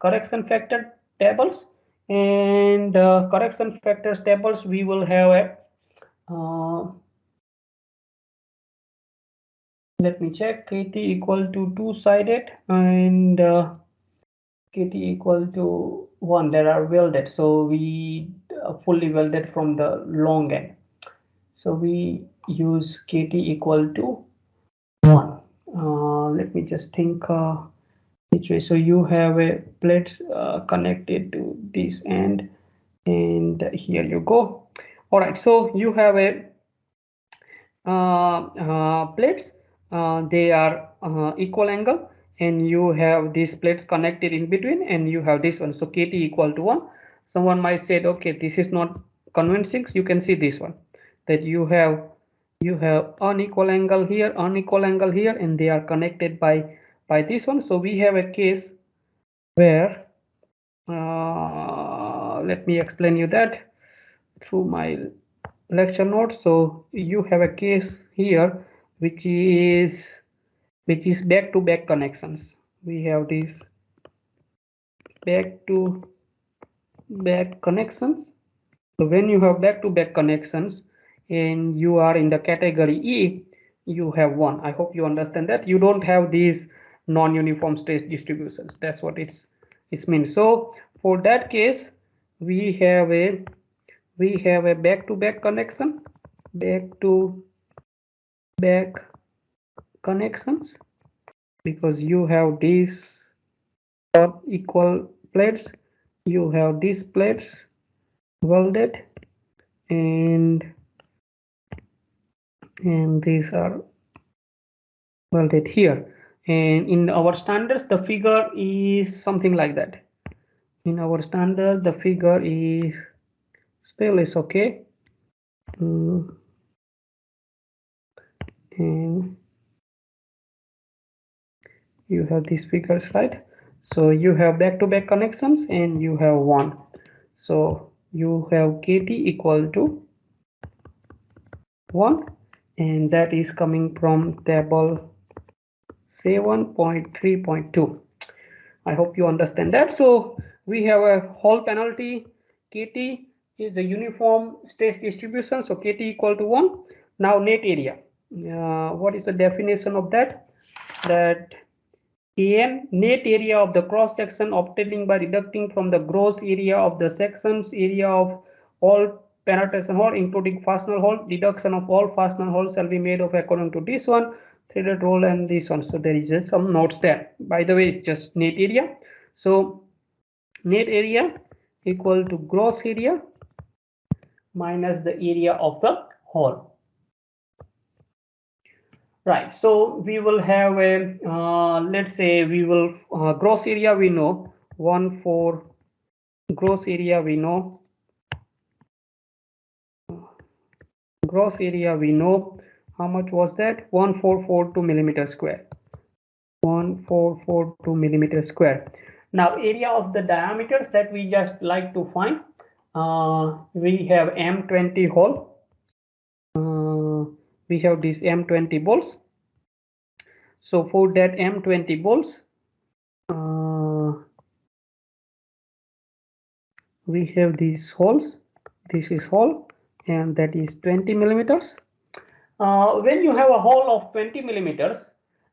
correction factor tables. And correction factors tables, we will have a let me check. KT equal to two-sided and KT equal to 1 that are welded, so we fully welded from the long end, so we use KT equal to 1. Let me just think which way. So you have a plates connected to this end, and here you go. All right, so you have a plates, they are equal angle, and you have these plates connected in between, and you have this one. So KT equal to 1. Someone might say, okay, this is not convincing. You can see this one, that you have unequal angle here, unequal angle here, and they are connected by this one. So we have a case where let me explain you that through my lecture notes. So you have a case here which is back-to-back connections. We have these back-to-back connections. So when you have back-to-back connections and you are in the category E, you have 1. I hope you understand that. You don't have these non-uniform stress distributions. That's what it means. So for that case, we have a back-to-back connection, back-to-back connections, because you have these equal plates, you have these plates welded, and these are welded here. And in our standards, the figure is something like that. In our standard, the figure is still is okay. And you have these figures, right? So you have back-to-back connections and you have 1. So you have KT equal to 1, and that is coming from table 7.3.2. I hope you understand that. So we have a hole penalty. KT is a uniform stress distribution, so KT equal to 1. Now net area. What is the definition of that? That AN, net area of the cross section obtaining by deducting from the gross area of the sections area of all penetration hole including fastener hole. Deduction of all fastener holes shall be made of according to this one, threaded hole and this one. So there is some notes there. By the way, it's just net area. So net area equal to gross area minus the area of the hole. Right, so we will have a let's say we will gross area we know 1,4, gross area we know, gross area we know, how much was that? 1442 millimeter square, 1442 millimeter square. Now area of the diameters that we just like to find, we have M20 hole, we have these M20 bolts. So for that M20 bolts, we have these holes. This is hole and that is 20 millimeters. When you have a hole of 20 millimeters,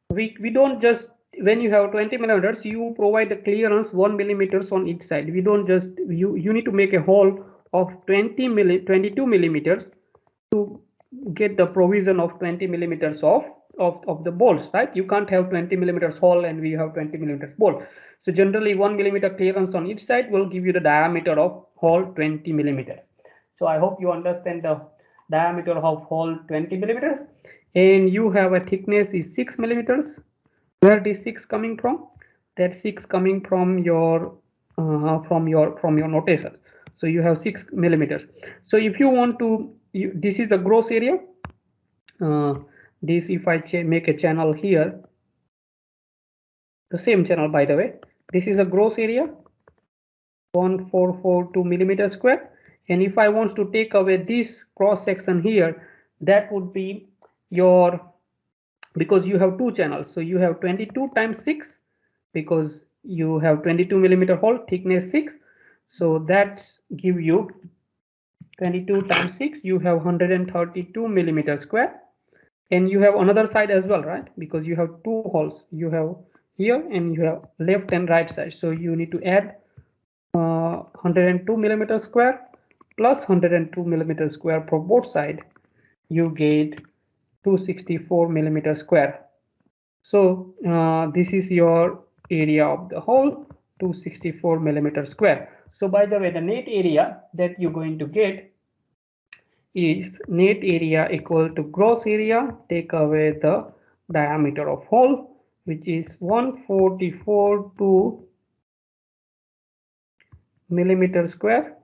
we don't just, when you have 20 millimeters, you provide a clearance 1 millimeters on each side. We don't just, you need to make a hole of 22 millimeters to get the provision of 20 millimeters of the bolts, right? You can't have 20 millimeters hole and we have 20 millimeters bolt. So generally 1 millimeter clearance on each side will give you the diameter of hole 20 millimeters. So I hope you understand the diameter of hole 20 millimeters, and you have a thickness is 6 millimeters. Where is 6 coming from? That 6 coming from your notation. So you have 6 millimeters. So if you want to, this is the gross area. This, if I make a channel here, the same channel by the way, this is a gross area 1442 millimeter square. And if I want to take away this cross section here, that would be your, because you have two channels, so you have 22 times 6, because you have 22 millimeter hole, thickness 6, so that's give you 22 times 6, you have 132 millimeter square. And you have another side as well, right? Because you have two holes, you have here and you have left and right side, so you need to add 102 millimeter square plus 102 millimeter square for both side, you get 264 millimeter square. So this is your area of the hole, 264 millimeter square. So by the way, the net area that you're going to get is net area equal to gross area, take away the diameter of hole, which is 144.2 millimeter square,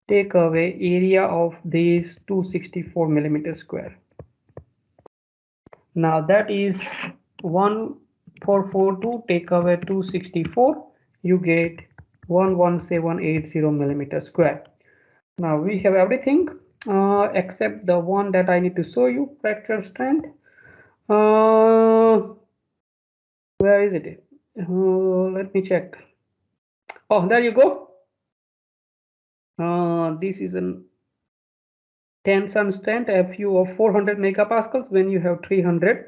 take away area of these 264 millimeter square. Now that is 1442, take away 264, you get 11780 millimeter square. Now we have everything except the one that I need to show you, fracture strength. Where is it? Let me check. Oh, there you go. This is a tension strength Fu of 400 megapascals when you have 300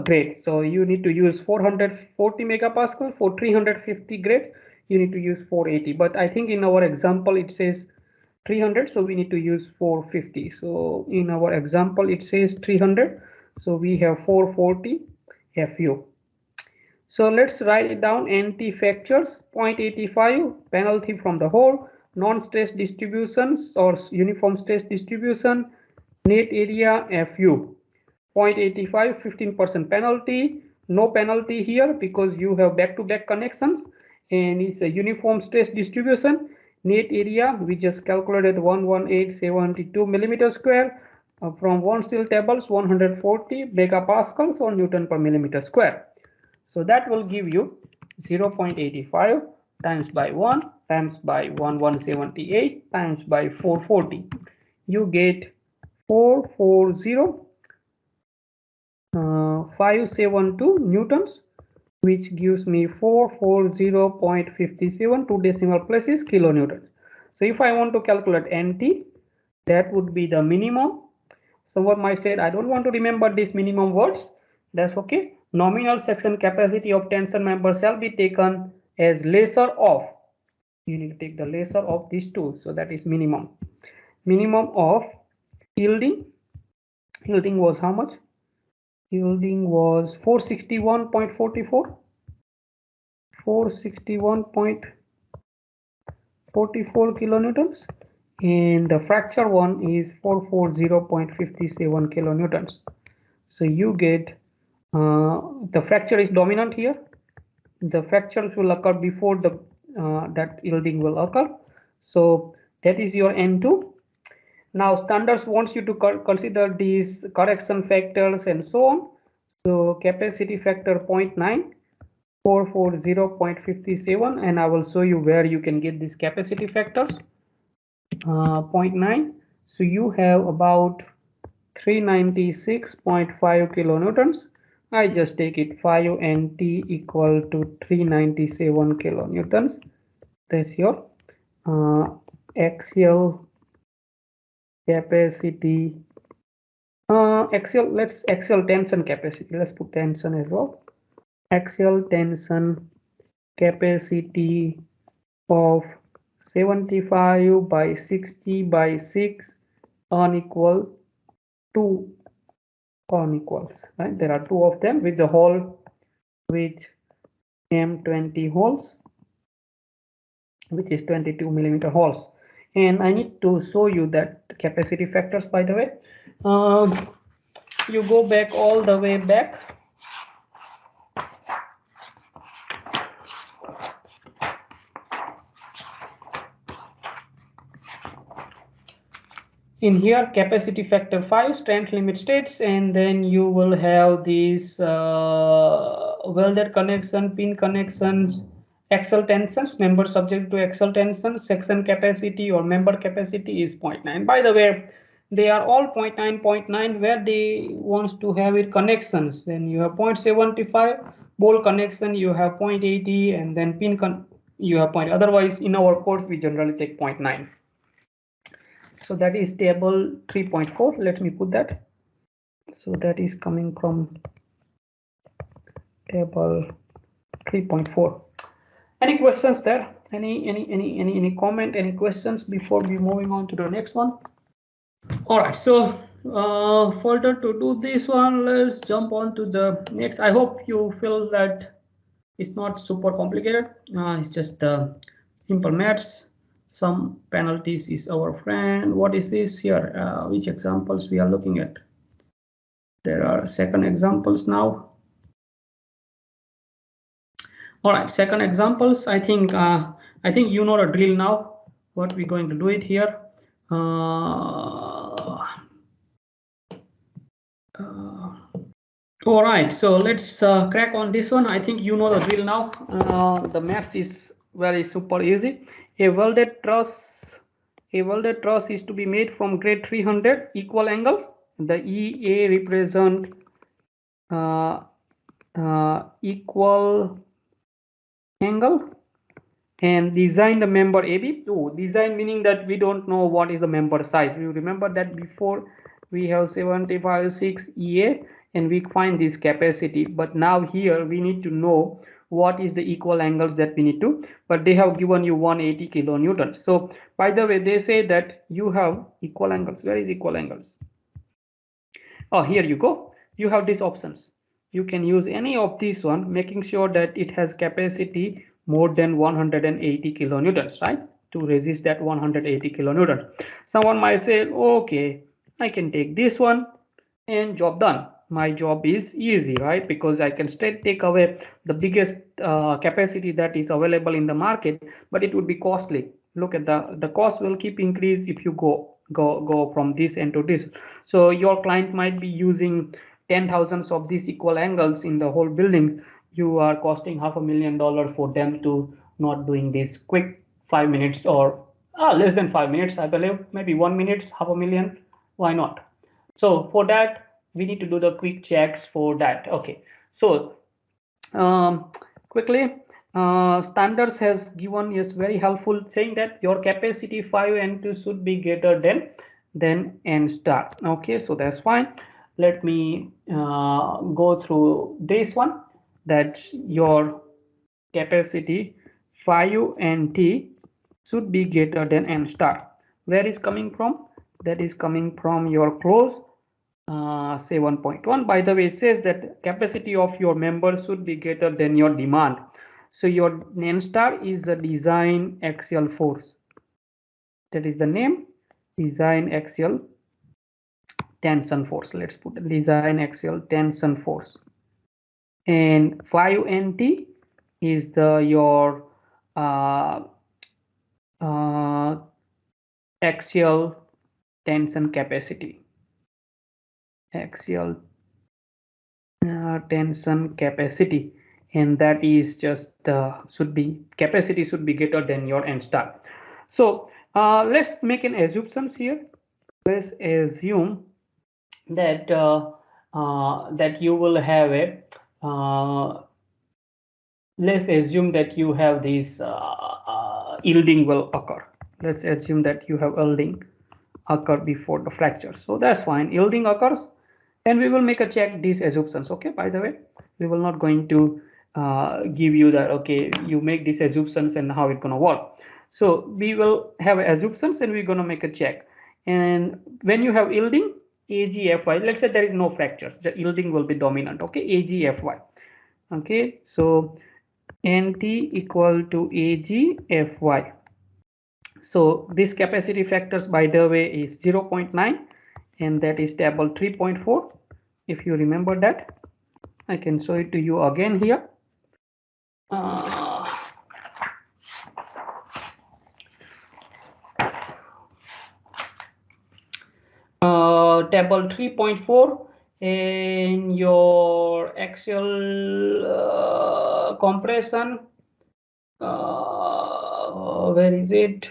grade. So you need to use 440 megapascal. For 350 grade, you need to use 480. But I think in our example it says 300, so we need to use 450. So in our example it says 300, so we have 440 Fu. So let's write it down. Anti-fractures 0.85 penalty from the hole, non-stress distributions or uniform stress distribution, net area Fu 0.85, 15% penalty, no penalty here because you have back-to-back connections, and it's a uniform stress distribution. Net area we just calculated 11872 millimeter square from one steel tables, 140 megapascals or Newton per millimeter square. So that will give you 0.85 times by 1 times by 1178 times by 440. You get 440.572 newtons, which gives me 440.57, two decimal places, kilonewtons. So if I want to calculate NT, that would be the minimum. Someone might say, I don't want to remember these minimum words. That's okay. Nominal section capacity of tension member shall be taken as lesser of. You need to take the lesser of these two. So that is minimum. Minimum of yielding. Yielding was how much? Yielding was 461.44. 461.44 kilonewtons. And the fracture one is 440.57 kilonewtons. So you get the fracture is dominant here. The fractures will occur before the that yielding will occur. So that is your N2. Now standards wants you to consider these correction factors and so on. So capacity factor 0.9, 440.57, and I will show you where you can get these capacity factors. 0.9. So you have about 396.5 kilonewtons. I just take it 5 NT equal to 397 kilonewtons. That's your axial capacity. Axial tension capacity. Let's put tension as well. Axial tension capacity of 75 by 60 by 6 unequal 2 unequals, right? There are two of them with the hole with M20 holes, which is 22 millimeter holes. And I need to show you that capacity factors, by the way. You go back all the way back. In here, capacity factor 5, strength limit states, and then you will have these welded connection, pin connections, axial tensions, member subject to axial tension, section capacity or member capacity is 0.9. By the way, they are all 0.9, 0.9, where they wants to have it connections. Then you have 0.75, ball connection, you have 0.80, and then pin you have point. Otherwise, in our course, we generally take 0.9. So that is table 3.4. Let me put that. So that is coming from table 3.4. Any questions there? Any comment? Any questions before we moving on to the next one? All right. So further to do this one, let's jump on to the next. I hope you feel that it's not super complicated. It's just simple maths. Some penalties is our friend. What is this here? Which examples we are looking at? There are second examples now. All right, second examples. I think you know the drill now. What we're going to do it here. All right, so let's crack on this one. I think you know the drill now. The maths is very super easy. A welded truss is to be made from grade 300 equal angle. The EA represent equal angle, and design the member AB. Oh, design meaning that we don't know what is the member size. You remember that before we have 75.6 EA and we find this capacity, but now here we need to know what is the equal angles that we need to, but they have given you 180 kilonewtons. So by the way, they say that you have equal angles. Where is equal angles? Oh, here you go. You have these options. You can use any of these one, making sure that it has capacity more than 180 kilonewtons, right? To resist that 180 kilonewtons. Someone might say, okay, I can take this one and job done. My job is easy, right? Because I can straight take away the biggest capacity that is available in the market, but it would be costly. Look at the cost will keep increase if you go from this end to this. So your client might be using 10,000 of these equal angles in the whole building. You are costing $500,000 for them to not doing this quick 5 minutes or less than 5 minutes, I believe, maybe 1 minute, $500,000. Why not? So for that, we need to do the quick checks for that. Okay, so quickly, standards has given is very helpful, saying that your capacity 5 N2 should be greater than than n star. Okay, so that's fine. Let me go through this one, that your capacity phi u and t should be greater than n star. Where is coming from? That is coming from your clause 7.1. By the way, it says that capacity of your member should be greater than your demand. So your n star is the design axial force. That is the name, design axial tension force. Let's put design axial tension force. And 5nt is the your axial tension capacity. Axial tension capacity, and that is just should be capacity should be greater than your n star. So let's make an assumptions here. Let's assume that that you will have a let's assume that you have this yielding will occur. Let's assume that you have yielding occur before the fracture. So that's fine. Yielding occurs, and we will make a check these assumptions. Okay, by the way, we will not going to give you that, okay, you make these assumptions and how it's gonna work. So we will have assumptions and we're gonna make a check. And when you have yielding AGFY, let's say there is no fractures, the yielding will be dominant. Okay, AGFY. Okay, so NT equal to AGFY. So this capacity factors, by the way, is 0.9, and that is table 3.4. If you remember that, I can show it to you again here. Table 3.4, in your axial compression, where is it?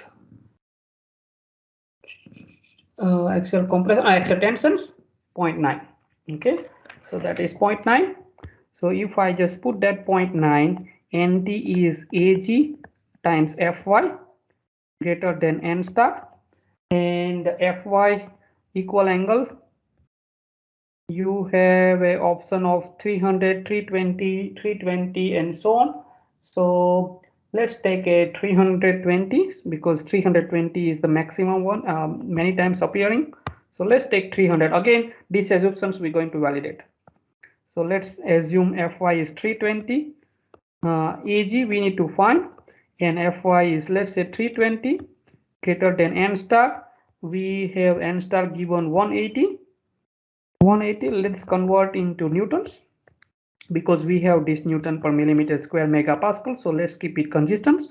Axial compression, axial tensions 0.9. Okay, so that is 0.9. So if I just put that 0.9, NT is AG times Fy greater than n star, and Fy equal angle, you have a option of 300, 320, 320 and so on. So let's take a 320 because 320 is the maximum one, many times appearing. So let's take 300. Again, these assumptions we're going to validate. So let's assume Fy is 320. Ag we need to find, and Fy is, let's say, 320 greater than n star. We have n star given 180. 180, let's convert into newtons because we have this Newton per millimeter square megapascal. So let's keep it consistent.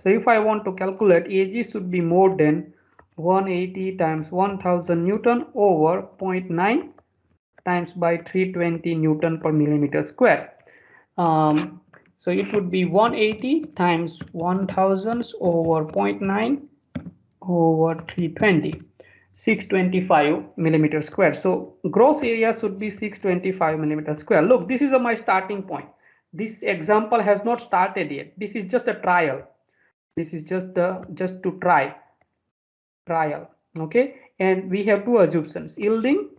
So if I want to calculate, Ag should be more than 180 times 1000 Newton over 0.9 times by 320 Newton per millimeter square. So it would be 180 times 1000 over 0.9 over 320, 625 millimeter square. So gross area should be 625 millimeter square. Look, this is my starting point. This example has not started yet. This is just a trial. This is just to trial. Okay, and we have two assumptions, yielding,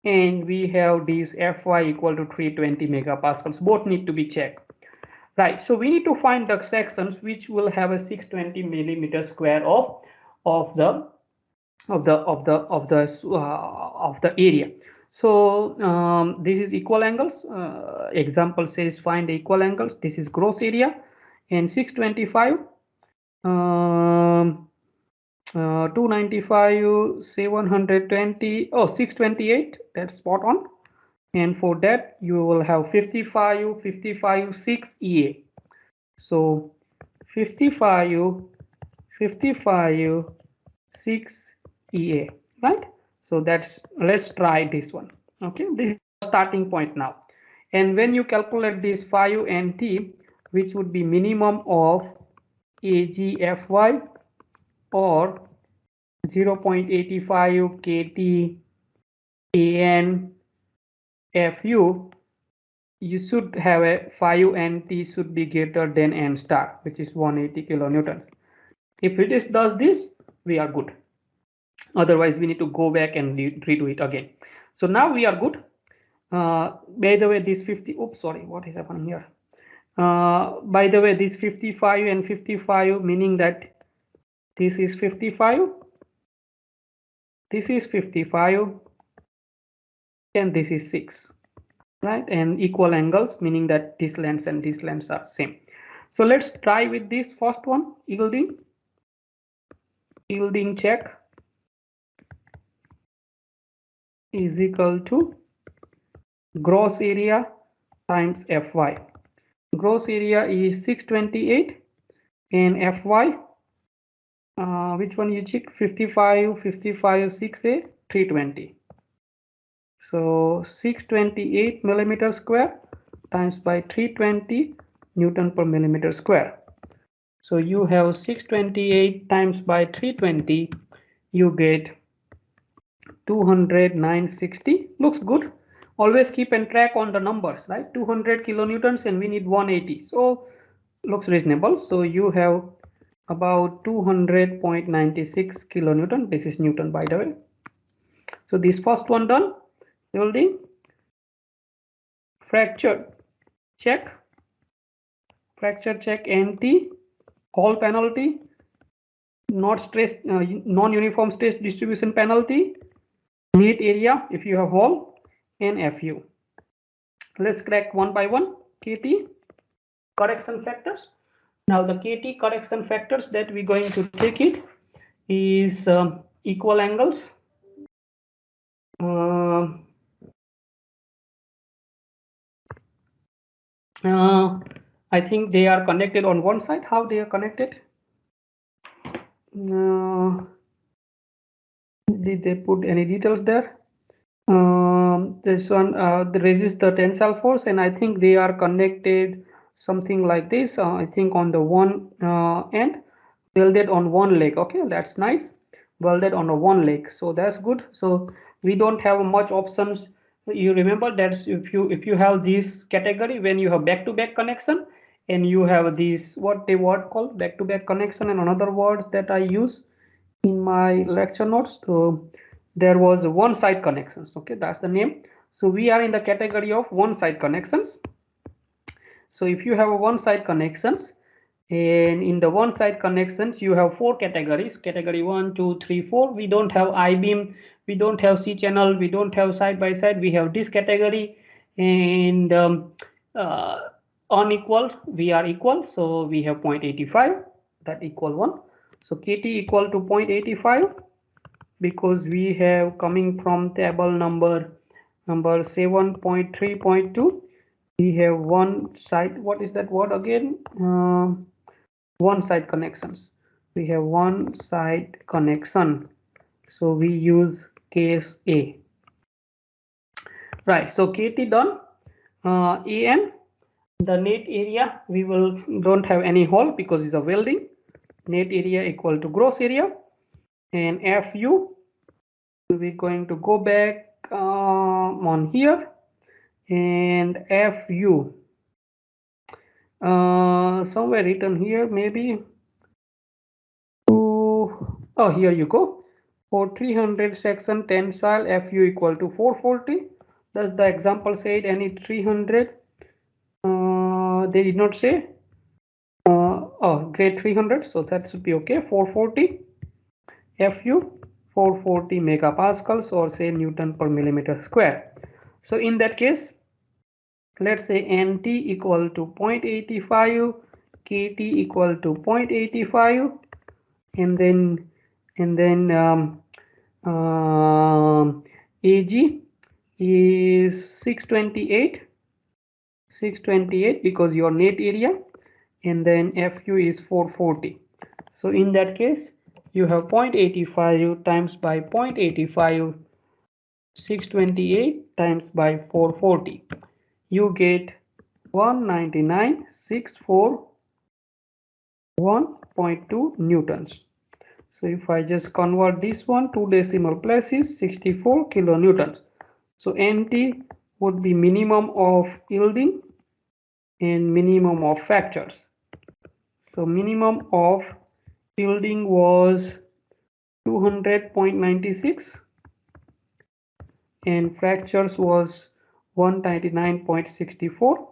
and we have this Fy equal to 320 megapascals. Both need to be checked. Right, so we need to find the sections which will have a 620 millimeter square of the area. So this is equal angles. Example says find the equal angles. This is gross area, and 625, 295, 720, 628. That's spot on. And for that you will have 55, 55, 6 EA. So 55, 55, 6 EA, right? So that's, let's try this one. Okay, this is the starting point now. And when you calculate this phi u and t, which would be minimum of AGFY or 0.85 KT AN FU, you should have a phi u and t should be greater than n star, which is 180 kilonewtons. If it does this, we are good. Otherwise we need to go back and redo it again. So now we are good. By the way, this 50, oops, sorry, what is happening here? By the way, this 55 and 55, meaning that this is 55, this is 55, and this is 6, right? And equal angles, meaning that this length and this length are same. So let's try with this first one, yielding check is equal to gross area times Fy. Gross area is 628 and Fy, which one you check? 55, 55, 6A, 320. So 628 millimeter square times by 320 Newton per millimeter square. So you have 628 times by 320, you get 20960. Looks good. Always keep and track on the numbers, right? 200 kilonewtons and we need 180. So looks reasonable. So you have about 200.96 kilonewton. This is Newton, by the way. So this first one done. Building fracture check. Fracture check NT. Hall penalty. Not stress, non-uniform stress distribution penalty. Net area if you have hole, and FU. Let's crack one by one. KT correction factors. Now the KT correction factors that we're going to take it is equal angles. I think they are connected on one side. How they are connected? Did they put any details there? This one, the resist the tensile force, and I think they are connected something like this. I think on the one end, welded on one leg. Okay, that's nice. Welded on a one leg, so that's good. So we don't have much options. You remember that if you have this category, when you have back-to-back connection, and you have this, what they word called back-to-back connection, and another words that I use in my lecture notes. So there was one side connections. Okay, that's the name. So we are in the category of one side connections. So if you have a one side connections, and in the one side connections you have four categories, category 1, 2, 3, 4. We don't have I-beam, we don't have C channel, we don't have side by side, we have this category. And unequal, we are equal, so we have 0.85, that equal one. So KT equal to 0.85, because we have coming from table number 7.3.2, we have one side, what is that word again? One side connections. We have one side connection, so we use case A. Right, so KT done. AN, the net area, we don't have any hole because it's a welding. Net area equal to gross area. And FU, we're going to go back on here, and FU somewhere written here, maybe. Oh, here you go. For 300 section tensile, FU equal to 440. Does the example say it any 300? They did not say. Oh, grade 300, so that should be okay. 440 FU, 440 megapascals, or say Newton per millimeter square. So in that case, let's say NT equal to 0.85, KT equal to 0.85, and then AG is 628 because your net area, and then FU is 440. So in that case, you have 0.85 times by 0.85, 628 times by 440. You get 199,641.2 newtons. So if I just convert this one to decimal places, 64 kilonewtons. So NT would be minimum of yielding and minimum of fractures. So minimum of yielding was 200.96 and fractures was 199.64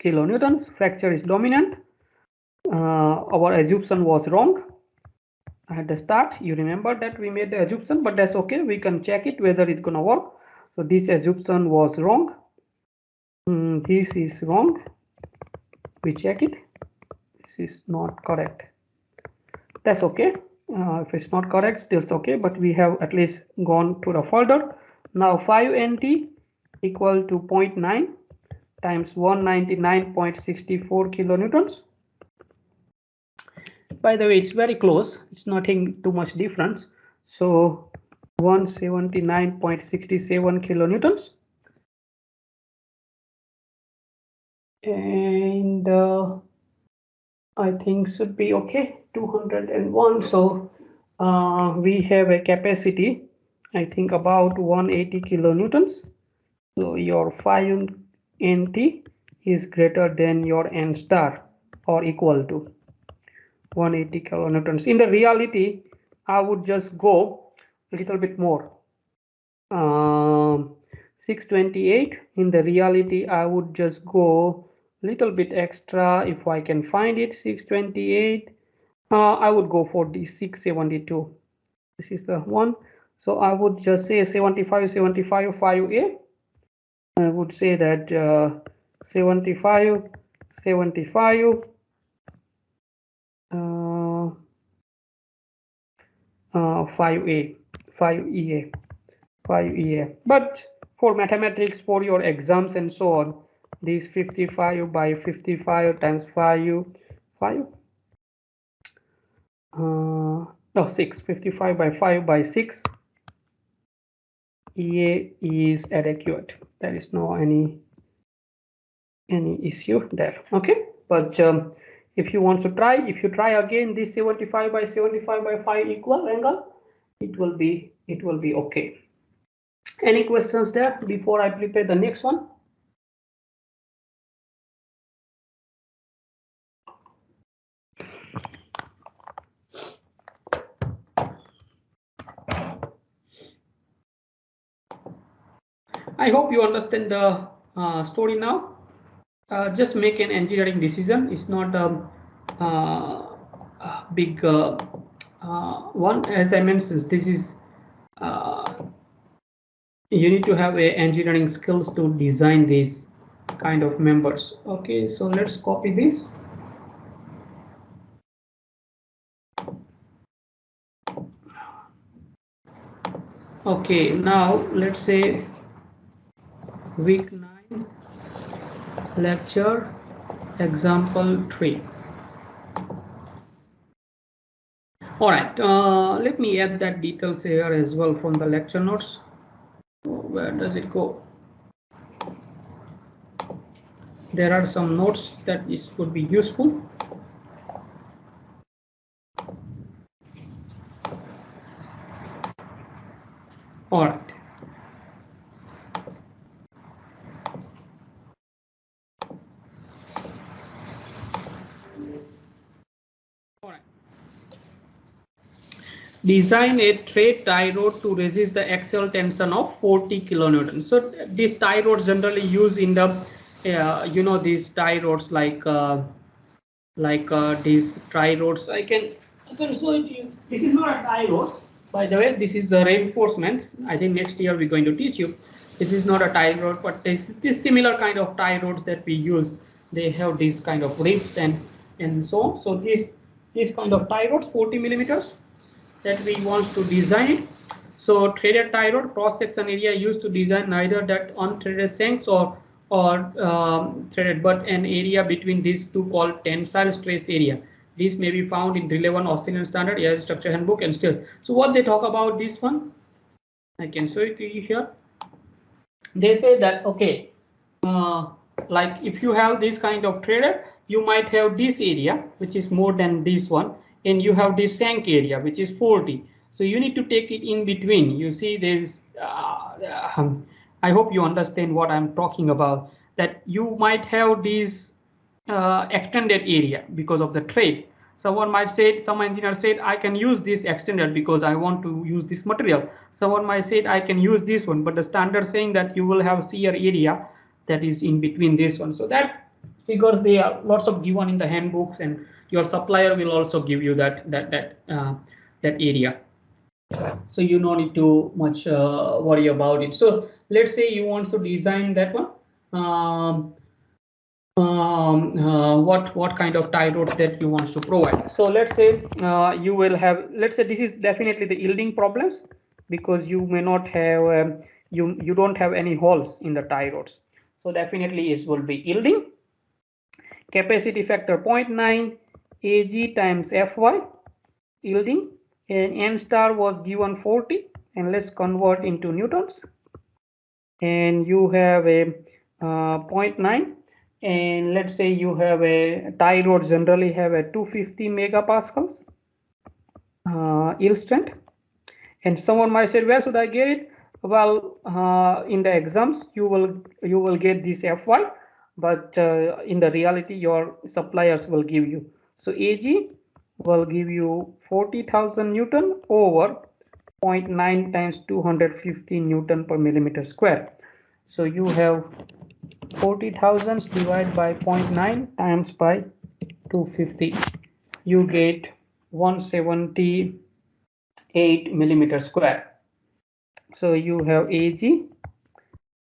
kilonewtons. Fracture is dominant. Our assumption was wrong at the start. You remember that we made the assumption, but that's okay. We can check it whether it's gonna work. So this assumption was wrong. This is wrong. We check it. This is not correct. That's okay. If it's not correct, still it's okay, but we have at least gone to the further. Now 5 nt equal to 0.9 times 199.64 kilonewtons. By the way, it's very close. It's nothing too much difference. So 179.67 kilonewtons. And I think should be okay. 201. So we have a capacity, I think about 180 kilonewtons. So your 5 nt is greater than your n star or equal to 180 kilonewtons. In the reality, I would just go a little bit more. 628. In the reality, I would just go a little bit extra if I can find it. 628. I would go for the 672. This is the one. So I would just say 75, 75, 5A. I would say that 75, 75, 5A, 5EA, 5EA. But for mathematics, for your exams and so on, this 55 by 55 times 5, 6, 55 by 5 by 6, EA is adequate. There is no any issue there. Okay, but if you want to try, if you try again this 75 by 75 by 5 equal angle, it will be okay. Any questions there before I prepare the next one? I hope you understand the story now. Just make an engineering decision. It's not a big one. As I mentioned, this is you need to have a engineering skills to design these kind of members. Okay, so let's copy this. Okay, now let's say week 9 lecture example 3. All right, let me add that details here as well from the lecture notes. Where does it go? There are some notes that would be useful. All right. Design a thread tie rod to resist the axial tension of 40 kilonewtons. So these tie rods generally used in the these tie rods like these tie rods. I can show it to you. This is not a tie rod, by the way. This is the reinforcement. I think next year we're going to teach you. This is not a tie rod, but this similar kind of tie rods that we use. They have these kind of ribs and so on. So this kind of tie rods, 40 millimeters. That we want to design. So threaded tie rod cross section area used to design neither that unthreaded shanks or threaded, but an area between these two called tensile stress area. This may be found in relevant Australian standard as structure handbook and still. So what they talk about this one, I can show it to you here. They say that okay, like if you have this kind of threaded, you might have this area which is more than this one. And you have this shank area which is 40, so you need to take it in between. You see there's I hope you understand what I'm talking about, that you might have this extended area because of the thread. Someone might say, some engineer said, I can use this extended because I want to use this material. Someone might say, I can use this one, but the standard saying that you will have shear area that is in between this one. So that figures, they are lots of given in the handbooks, and your supplier will also give you that area. So you don't need to much worry about it. So let's say you want to design that one. What kind of tie rods that you want to provide. So let's say you will have, let's say this is definitely the yielding problems, because you may not have you don't have any holes in the tie rods. So definitely it will be yielding. Capacity factor 0.9, Ag times Fy, yielding, and N star was given 40, and let's convert into newtons, and you have a 0.9, and let's say you have a tie rod generally have a 250 megapascals yield strength. And someone might say, where should I get it? Well, in the exams you will get this Fy, but in the reality your suppliers will give you. So Ag will give you 40,000 Newton over 0.9 times 250 Newton per millimeter square. So you have 40,000 divided by 0.9 times by 250. You get 178 millimeter square. So you have Ag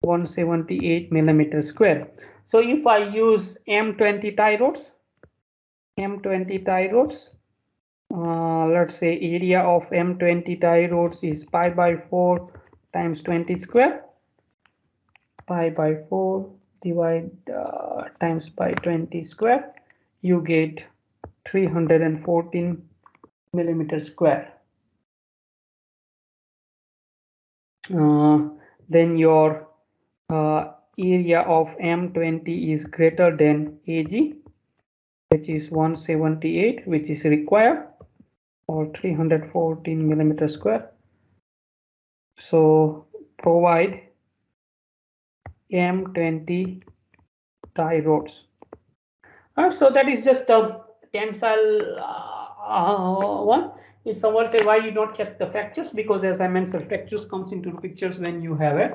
178 millimeter square. So if I use M20 tie rods, let's say area of M20 tie rods is pi by 4 times 20 square. Pi by 4 divide times by 20 square, you get 314 millimeter square. Then your area of M20 is greater than Ag, which is 178, which is required, or 314 millimeter square. So provide M20 tie rods. So that is just a tensile one. If someone say, why you don't check the fractures? Because as I mentioned, fractures comes into the pictures when you have a